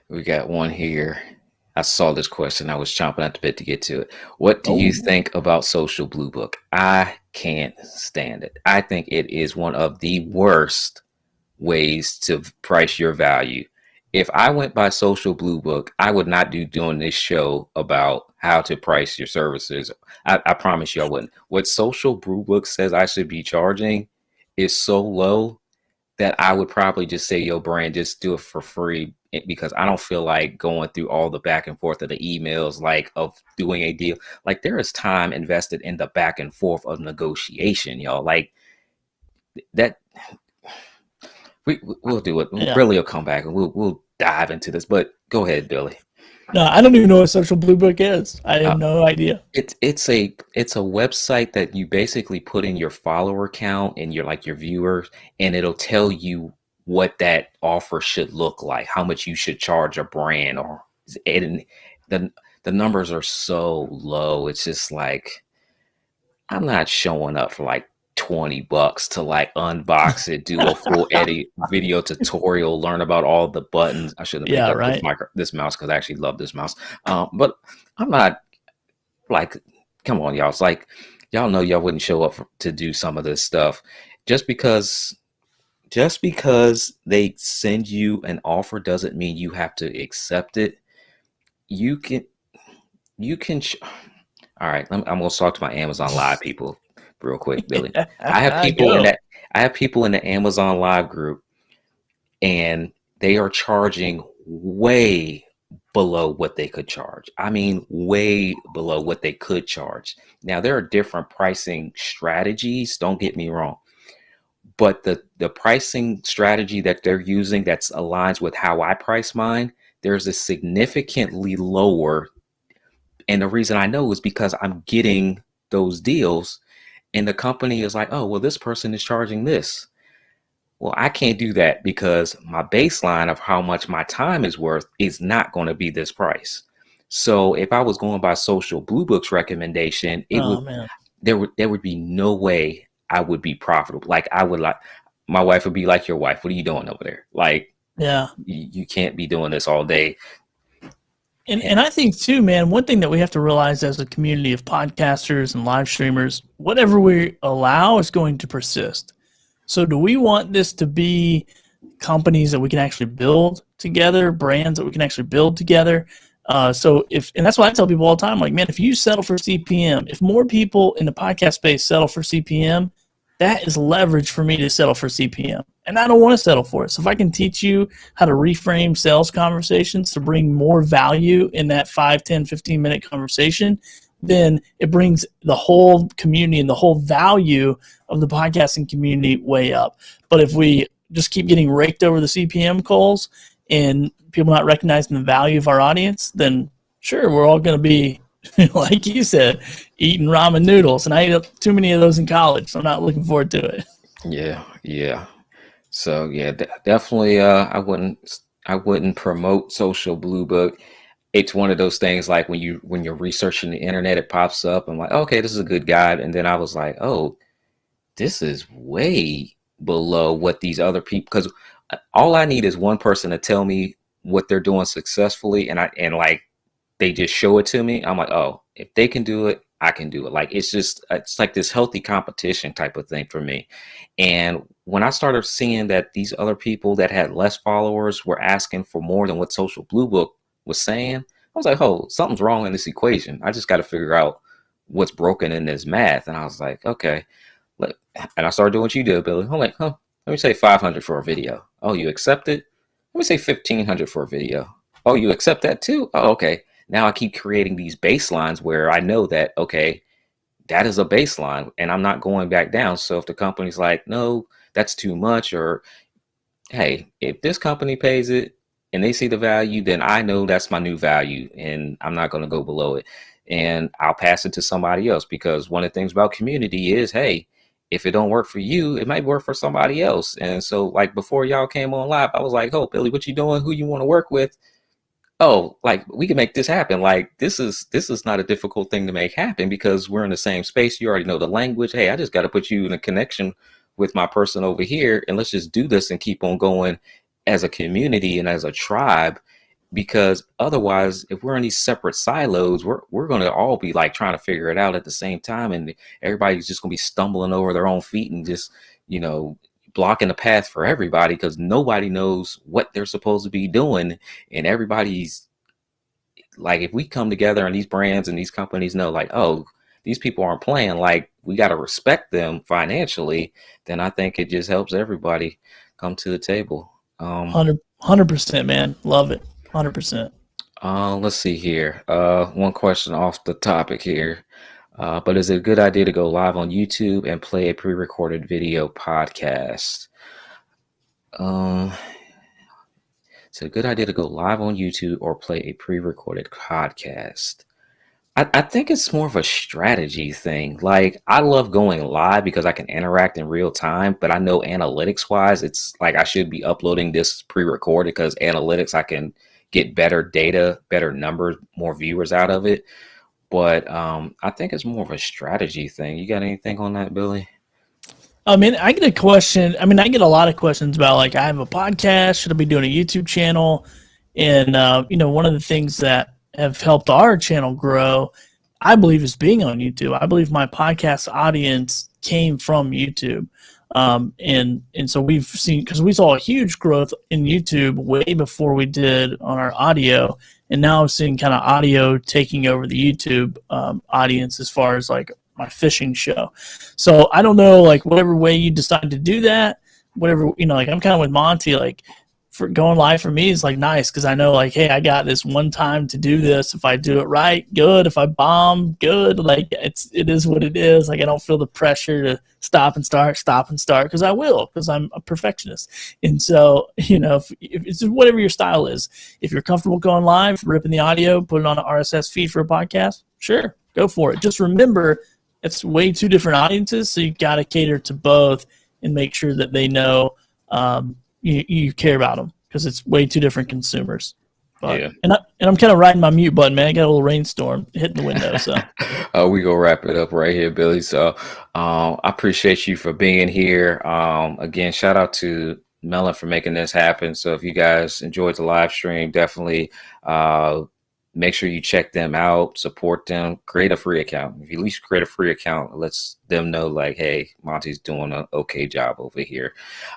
we got one here. I saw this question. I was chomping at the bit to get to it. What do you think about Social Blue Book? I can't stand it. I think it is one of the worst ways to price your value. If I went by Social Blue Book, I would not be doing this show about how to price your services. I promise you I wouldn't. What Social Blue Book says I should be charging is so low that I would probably just say, yo, brand, just do it for free, because I don't feel like going through all the back and forth of the emails, like of doing a deal. Like there is time invested in the back and forth of negotiation, y'all. Like that, we'll do it. yeah. Billy will come back and we'll dive into this. But go ahead, Billy. No, I don't even know what Social Blue Book is. I have no idea. It's a website that you basically put in your follower count and your viewers, and it'll tell you what that offer should look like, how much you should charge a brand, and the numbers are so low. It's just like I'm not showing up for like $20 to like unbox it, do a full edit video tutorial, learn about all the buttons. I should have picked up right. this mouse because I actually love this mouse. But I'm not like, come on, y'all. It's like, y'all know y'all wouldn't show up to do some of this stuff just because they send you an offer doesn't mean you have to accept it. You can all right, I'm going to talk to my Amazon Live people real quick, Billy. I have people in the Amazon Live group, and they are charging way below what they could charge. I mean, way below what they could charge. Now, there are different pricing strategies, don't get me wrong. But the pricing strategy that they're using that aligns with how I price mine, there's a significantly lower. And the reason I know is because I'm getting those deals, and the company is like, oh, well, this person is charging this. Well, I can't do that because my baseline of how much my time is worth is not going to be this price. So if I was going by Social Blue Book's recommendation, there would be no way I would be profitable. Like my wife would be like your wife. What are you doing over there? Like, yeah, you can't be doing this all day. And I think too, man, one thing that we have to realize as a community of podcasters and live streamers, whatever we allow is going to persist. So do we want this to be companies that we can actually build together, brands that we can actually build together? And that's why I tell people all the time, like, man, if you settle for CPM, if more people in the podcast space settle for CPM, that is leverage for me to settle for CPM. And I don't want to settle for it. So if I can teach you how to reframe sales conversations to bring more value in that 5, 10, 15-minute conversation, then it brings the whole community and the whole value of the podcasting community way up. But if we just keep getting raked over the CPM calls and people not recognizing the value of our audience, then sure, we're all going to be, like you said, eating ramen noodles. And I ate too many of those in college, so I'm not looking forward to it. Yeah. So yeah, definitely. I wouldn't promote Social Blue Book. It's one of those things like when you're researching the internet, it pops up. I'm like, okay, this is a good guide, and then I was like, oh, this is way below what these other people. Because all I need is one person to tell me what they're doing successfully, and like they just show it to me. I'm like, oh, if they can do it, I can do it. Like it's like this healthy competition type of thing for me. And when I started seeing that these other people that had less followers were asking for more than what Social Blue Book was saying, I was like, oh, something's wrong in this equation. I just got to figure out what's broken in this math. And I was like, okay. And I started doing what you did, Billy. I'm like, huh, let me say 500 for a video. Oh, you accept it? Let me say 1500 for a video. Oh, you accept that too? Oh, okay. Now I keep creating these baselines where I know that, okay, that is a baseline and I'm not going back down. So if the company's like, no, that's too much, or hey, if this company pays it and they see the value, then I know that's my new value and I'm not going to go below it. And I'll pass it to somebody else, because one of the things about community is, hey, if it don't work for you, it might work for somebody else. And so like before y'all came on live, I was like, oh, Billy, what you doing? Who you want to work with? Oh, like we can make this happen. Like this is not a difficult thing to make happen because we're in the same space. You already know the language. Hey, I just got to put you in a connection with my person over here, and let's just do this and keep on going as a community and as a tribe. Because otherwise, if we're in these separate silos, we're gonna all be like trying to figure it out at the same time, and everybody's just gonna be stumbling over their own feet and just, you know, blocking the path for everybody because nobody knows what they're supposed to be doing. And everybody's like, if we come together and these brands and these companies know like, oh, these people aren't playing, like we got to respect them financially, then I think it just helps everybody come to the table. 100%, man. Love it. 100%. Let's see here. One question off the topic here. But is it a good idea to go live on YouTube and play a pre-recorded video podcast? Um, it's a good idea to go live on YouTube or play a pre-recorded podcast. I think it's more of a strategy thing. Like I love going live because I can interact in real time, but I know analytics wise, it's like I should be uploading this pre-recorded because analytics, I can get better data, better numbers, more viewers out of it. But I think it's more of a strategy thing. You got anything on that, Billy? I mean, I get a question. I mean, I get a lot of questions about like, I have a podcast. Should I be doing a YouTube channel? And one of the things that have helped our channel grow, I believe, is being on YouTube. I believe my podcast audience came from YouTube, and so we've seen, because we saw a huge growth in YouTube way before we did on our audio, and now I'm seeing kind of audio taking over the YouTube audience as far as like my fishing show. So I don't know, like whatever way you decide to do that, whatever, like I'm kind of with Monte, like for going live for me is like nice because I know like, hey, I got this one time to do this. If I do it right, good. If I bomb, good. Like it is what it is. Like I don't feel the pressure to stop and start because I will, because I'm a perfectionist. And so, if it's whatever your style is, if you're comfortable going live, ripping the audio, put it on an RSS feed for a podcast, sure, go for it. Just remember, it's way two different audiences, so you got to cater to both and make sure that they know you care about them, because it's way two different consumers. But, Yeah. and I'm kind of riding my mute button, man. I got a little rainstorm hitting the window, so. We gonna wrap it up right here, Billy. So I appreciate you for being here. Again, shout out to Melon for making this happen. So if you guys enjoyed the live stream, definitely make sure you check them out, support them, create a free account. If you at least create a free account, it lets them know like, hey, Monty's doing an okay job over here.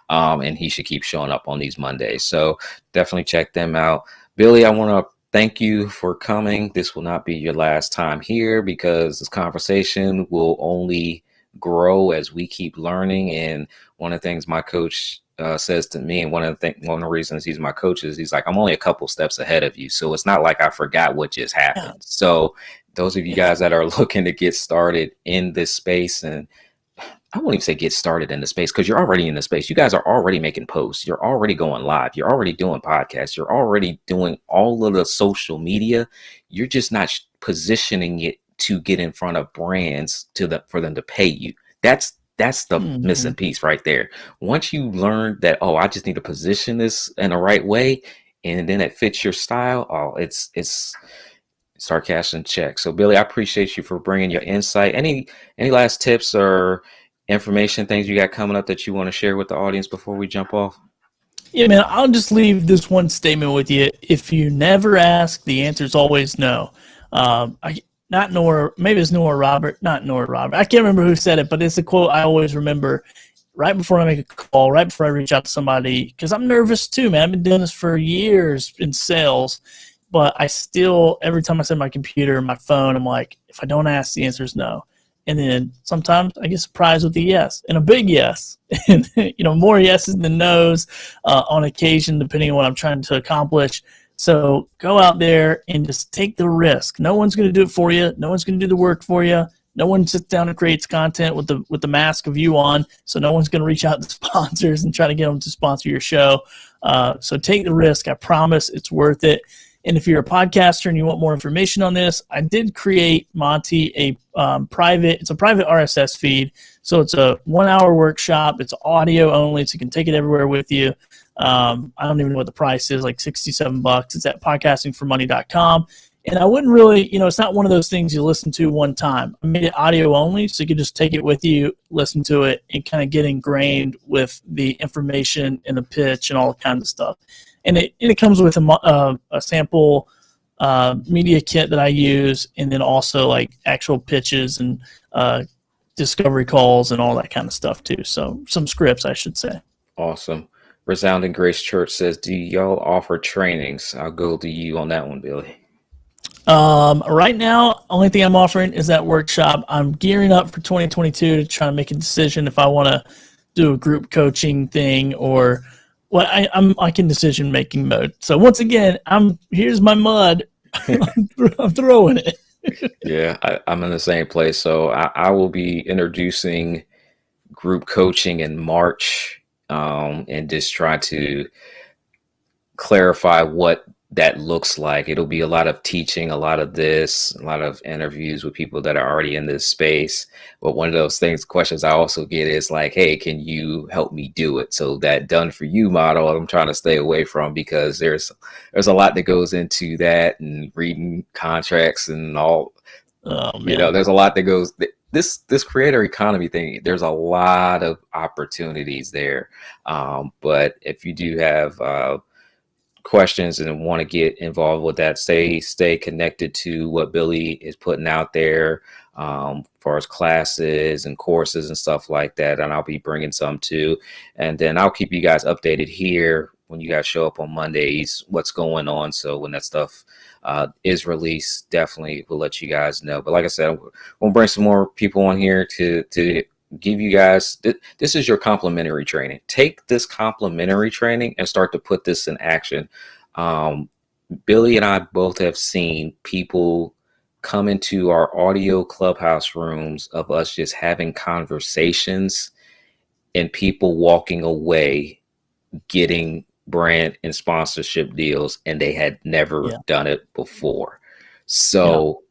And he should keep showing up on these Mondays. So definitely check them out. Billy, I want to thank you for coming. This will not be your last time here, because this conversation will only grow as we keep learning. And one of the things my coach says to me, and one of the reasons he's my coach is he's like, I'm only a couple steps ahead of you. So it's not like I forgot what just happened. Yeah. So those of you guys that are looking to get started in this space, and I won't even say get started in the space, because you're already in the space. You guys are already making posts. You're already going live. You're already doing podcasts. You're already doing all of the social media. You're just not positioning it to get in front of brands for them to pay you. That's That's the missing piece right there. Once you learn that, oh, I just need to position this in the right way, and then it fits your style. Oh, it's start cashing checks. So Billy, I appreciate you for bringing your insight. Any last tips or information, things you got coming up that you want to share with the audience before we jump off? Yeah, man, I'll just leave this one statement with you. If you never ask, the answer is always no. Not Nora, maybe it's Nora Robert, not Nora Robert. I can't remember who said it, but it's a quote I always remember right before I make a call, right before I reach out to somebody, because I'm nervous too, man. I've been doing this for years in sales, but I still, every time I set my computer, my phone, I'm like, if I don't ask, the answer is no. And then sometimes I get surprised with a yes, and a big yes. And, more yeses than nos on occasion, depending on what I'm trying to accomplish. So go out there and just take the risk. No one's going to do it for you. No one's going to do the work for you. No one sits down and creates content with the mask of you on. So no one's going to reach out to sponsors and try to get them to sponsor your show. So take the risk. I promise it's worth it. And if you're a podcaster and you want more information on this, I did create Monte a private RSS feed. So it's a 1-hour workshop. It's audio only, so you can take it everywhere with you. I don't even know what the price is, like $67. It's at podcastingformoney.com. And I wouldn't really, it's not one of those things you listen to one time. I made it audio only, so you can just take it with you, listen to it, and kind of get ingrained with the information and the pitch and all that kind of stuff. And it comes with a sample media kit that I use, and then also like actual pitches and discovery calls and all that kind of stuff too. So some scripts, I should say. Awesome. Resounding Grace Church says, do y'all offer trainings? I'll go to you on that one, Billy. Right now, only thing I'm offering is that workshop. I'm gearing up for 2022 to try to make a decision if I want to do a group coaching thing or I'm like in decision making mode. So once again, here's my mud. I'm throwing it. Yeah, I'm in the same place. So I will be introducing group coaching in March, and just try to clarify what that looks like. It'll be a lot of teaching, a lot of interviews with people that are already in this space. But one of those questions I also get is like, hey, can you help me do it? So that done for you model, I'm trying to stay away from, because there's a lot that goes into that, and reading contracts and all. There's a lot that goes. This creator economy thing, there's a lot of opportunities there. But if you do have questions and want to get involved with that, stay connected to what Billy is putting out there, as far as classes and courses and stuff like that. And I'll be bringing some too. And then I'll keep you guys updated here when you guys show up on Mondays, what's going on. So when that stuff is released, definitely we'll let you guys know. But like I said, we'll bring some more people on here to give you guys, this is your complimentary training. Take this complimentary training and start to put this in action. Billy and I both have seen people come into our audio Clubhouse rooms of us just having conversations, and people walking away getting brand and sponsorship deals, and they had never done it before. So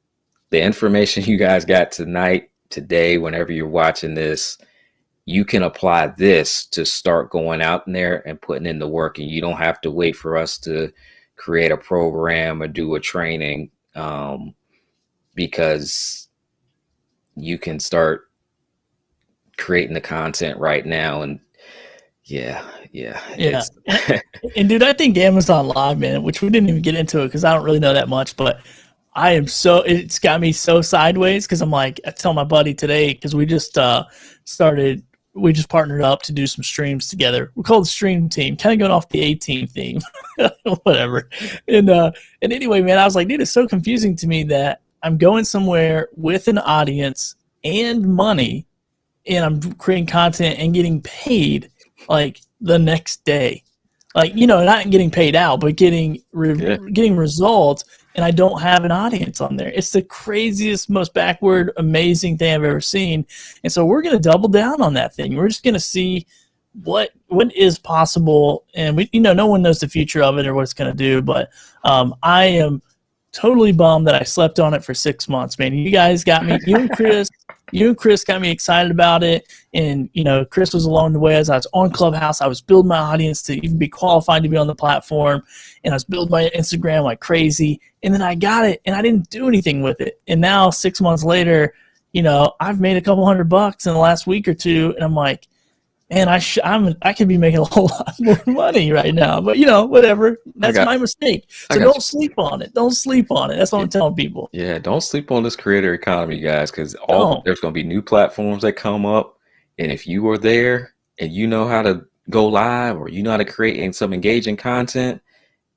the information you guys got today, whenever you're watching this, you can apply this to start going out in there and putting in the work. And you don't have to wait for us to create a program or do a training, because you can start creating the content right now. And and dude, I think Amazon Live, man, which we didn't even get into it because I don't really know that much, but it's got me so sideways, because I'm like, I tell my buddy today, because we just partnered up to do some streams together. We call it the Stream Team, kind of going off the A-Team theme, whatever. And anyway, man, I was like, dude, it's so confusing to me that I'm going somewhere with an audience and money, and I'm creating content and getting paid like the next day. Like, not getting paid out, but getting results, and I don't have an audience on there. It's the craziest, most backward, amazing thing I've ever seen. And so we're going to double down on that thing. We're just going to see what is possible, and we, no one knows the future of it or what it's going to do. But I am totally bummed that I slept on it for 6 months, man. You guys got me. You and Chris You and Chris got me excited about it. And, you know, Chris was along the way as I was on Clubhouse. I was building my audience to even be qualified to be on the platform. And I was building my Instagram like crazy. And then I got it and I didn't do anything with it. And now 6 months later, you know, I've made a couple $100 in the last week or two. And I'm like, man, I could be making a whole lot more money right now, but you know, whatever. That's my mistake. So don't sleep on it. Don't sleep on it. That's what I'm telling people. Yeah, don't sleep on this creator economy, guys, because there's going to be new platforms that come up, and if you are there and you know how to go live or you know how to create some engaging content,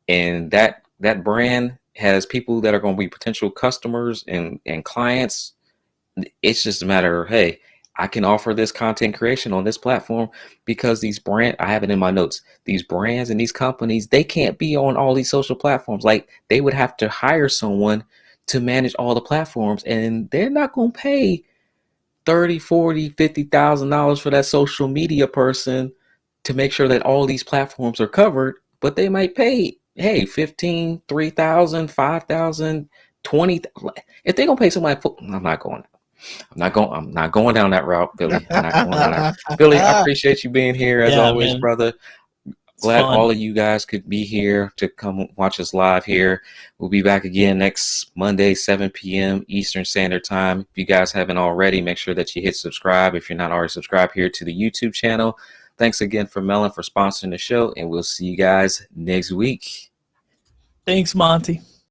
and that brand has people that are going to be potential customers and clients, it's just a matter of, hey, I can offer this content creation on this platform because I have it in my notes, these brands and these companies, they can't be on all these social platforms. Like, they would have to hire someone to manage all the platforms, and they're not going to pay $30, $40, $50,000 for that social media person to make sure that all these platforms are covered, but they might pay, hey, 15, 3,000, 5,000, 20. If they're going to pay somebody, I'm not going down that route, Billy. I'm not going down that. Billy, I appreciate you being here as always, man. Brother. Glad all of you guys could be here to come watch us live here. We'll be back again next Monday, 7 p.m. Eastern Standard Time. If you guys haven't already, make sure that you hit subscribe if you're not already subscribed here to the YouTube channel. Thanks again for Melon for sponsoring the show, and we'll see you guys next week. Thanks, Monty.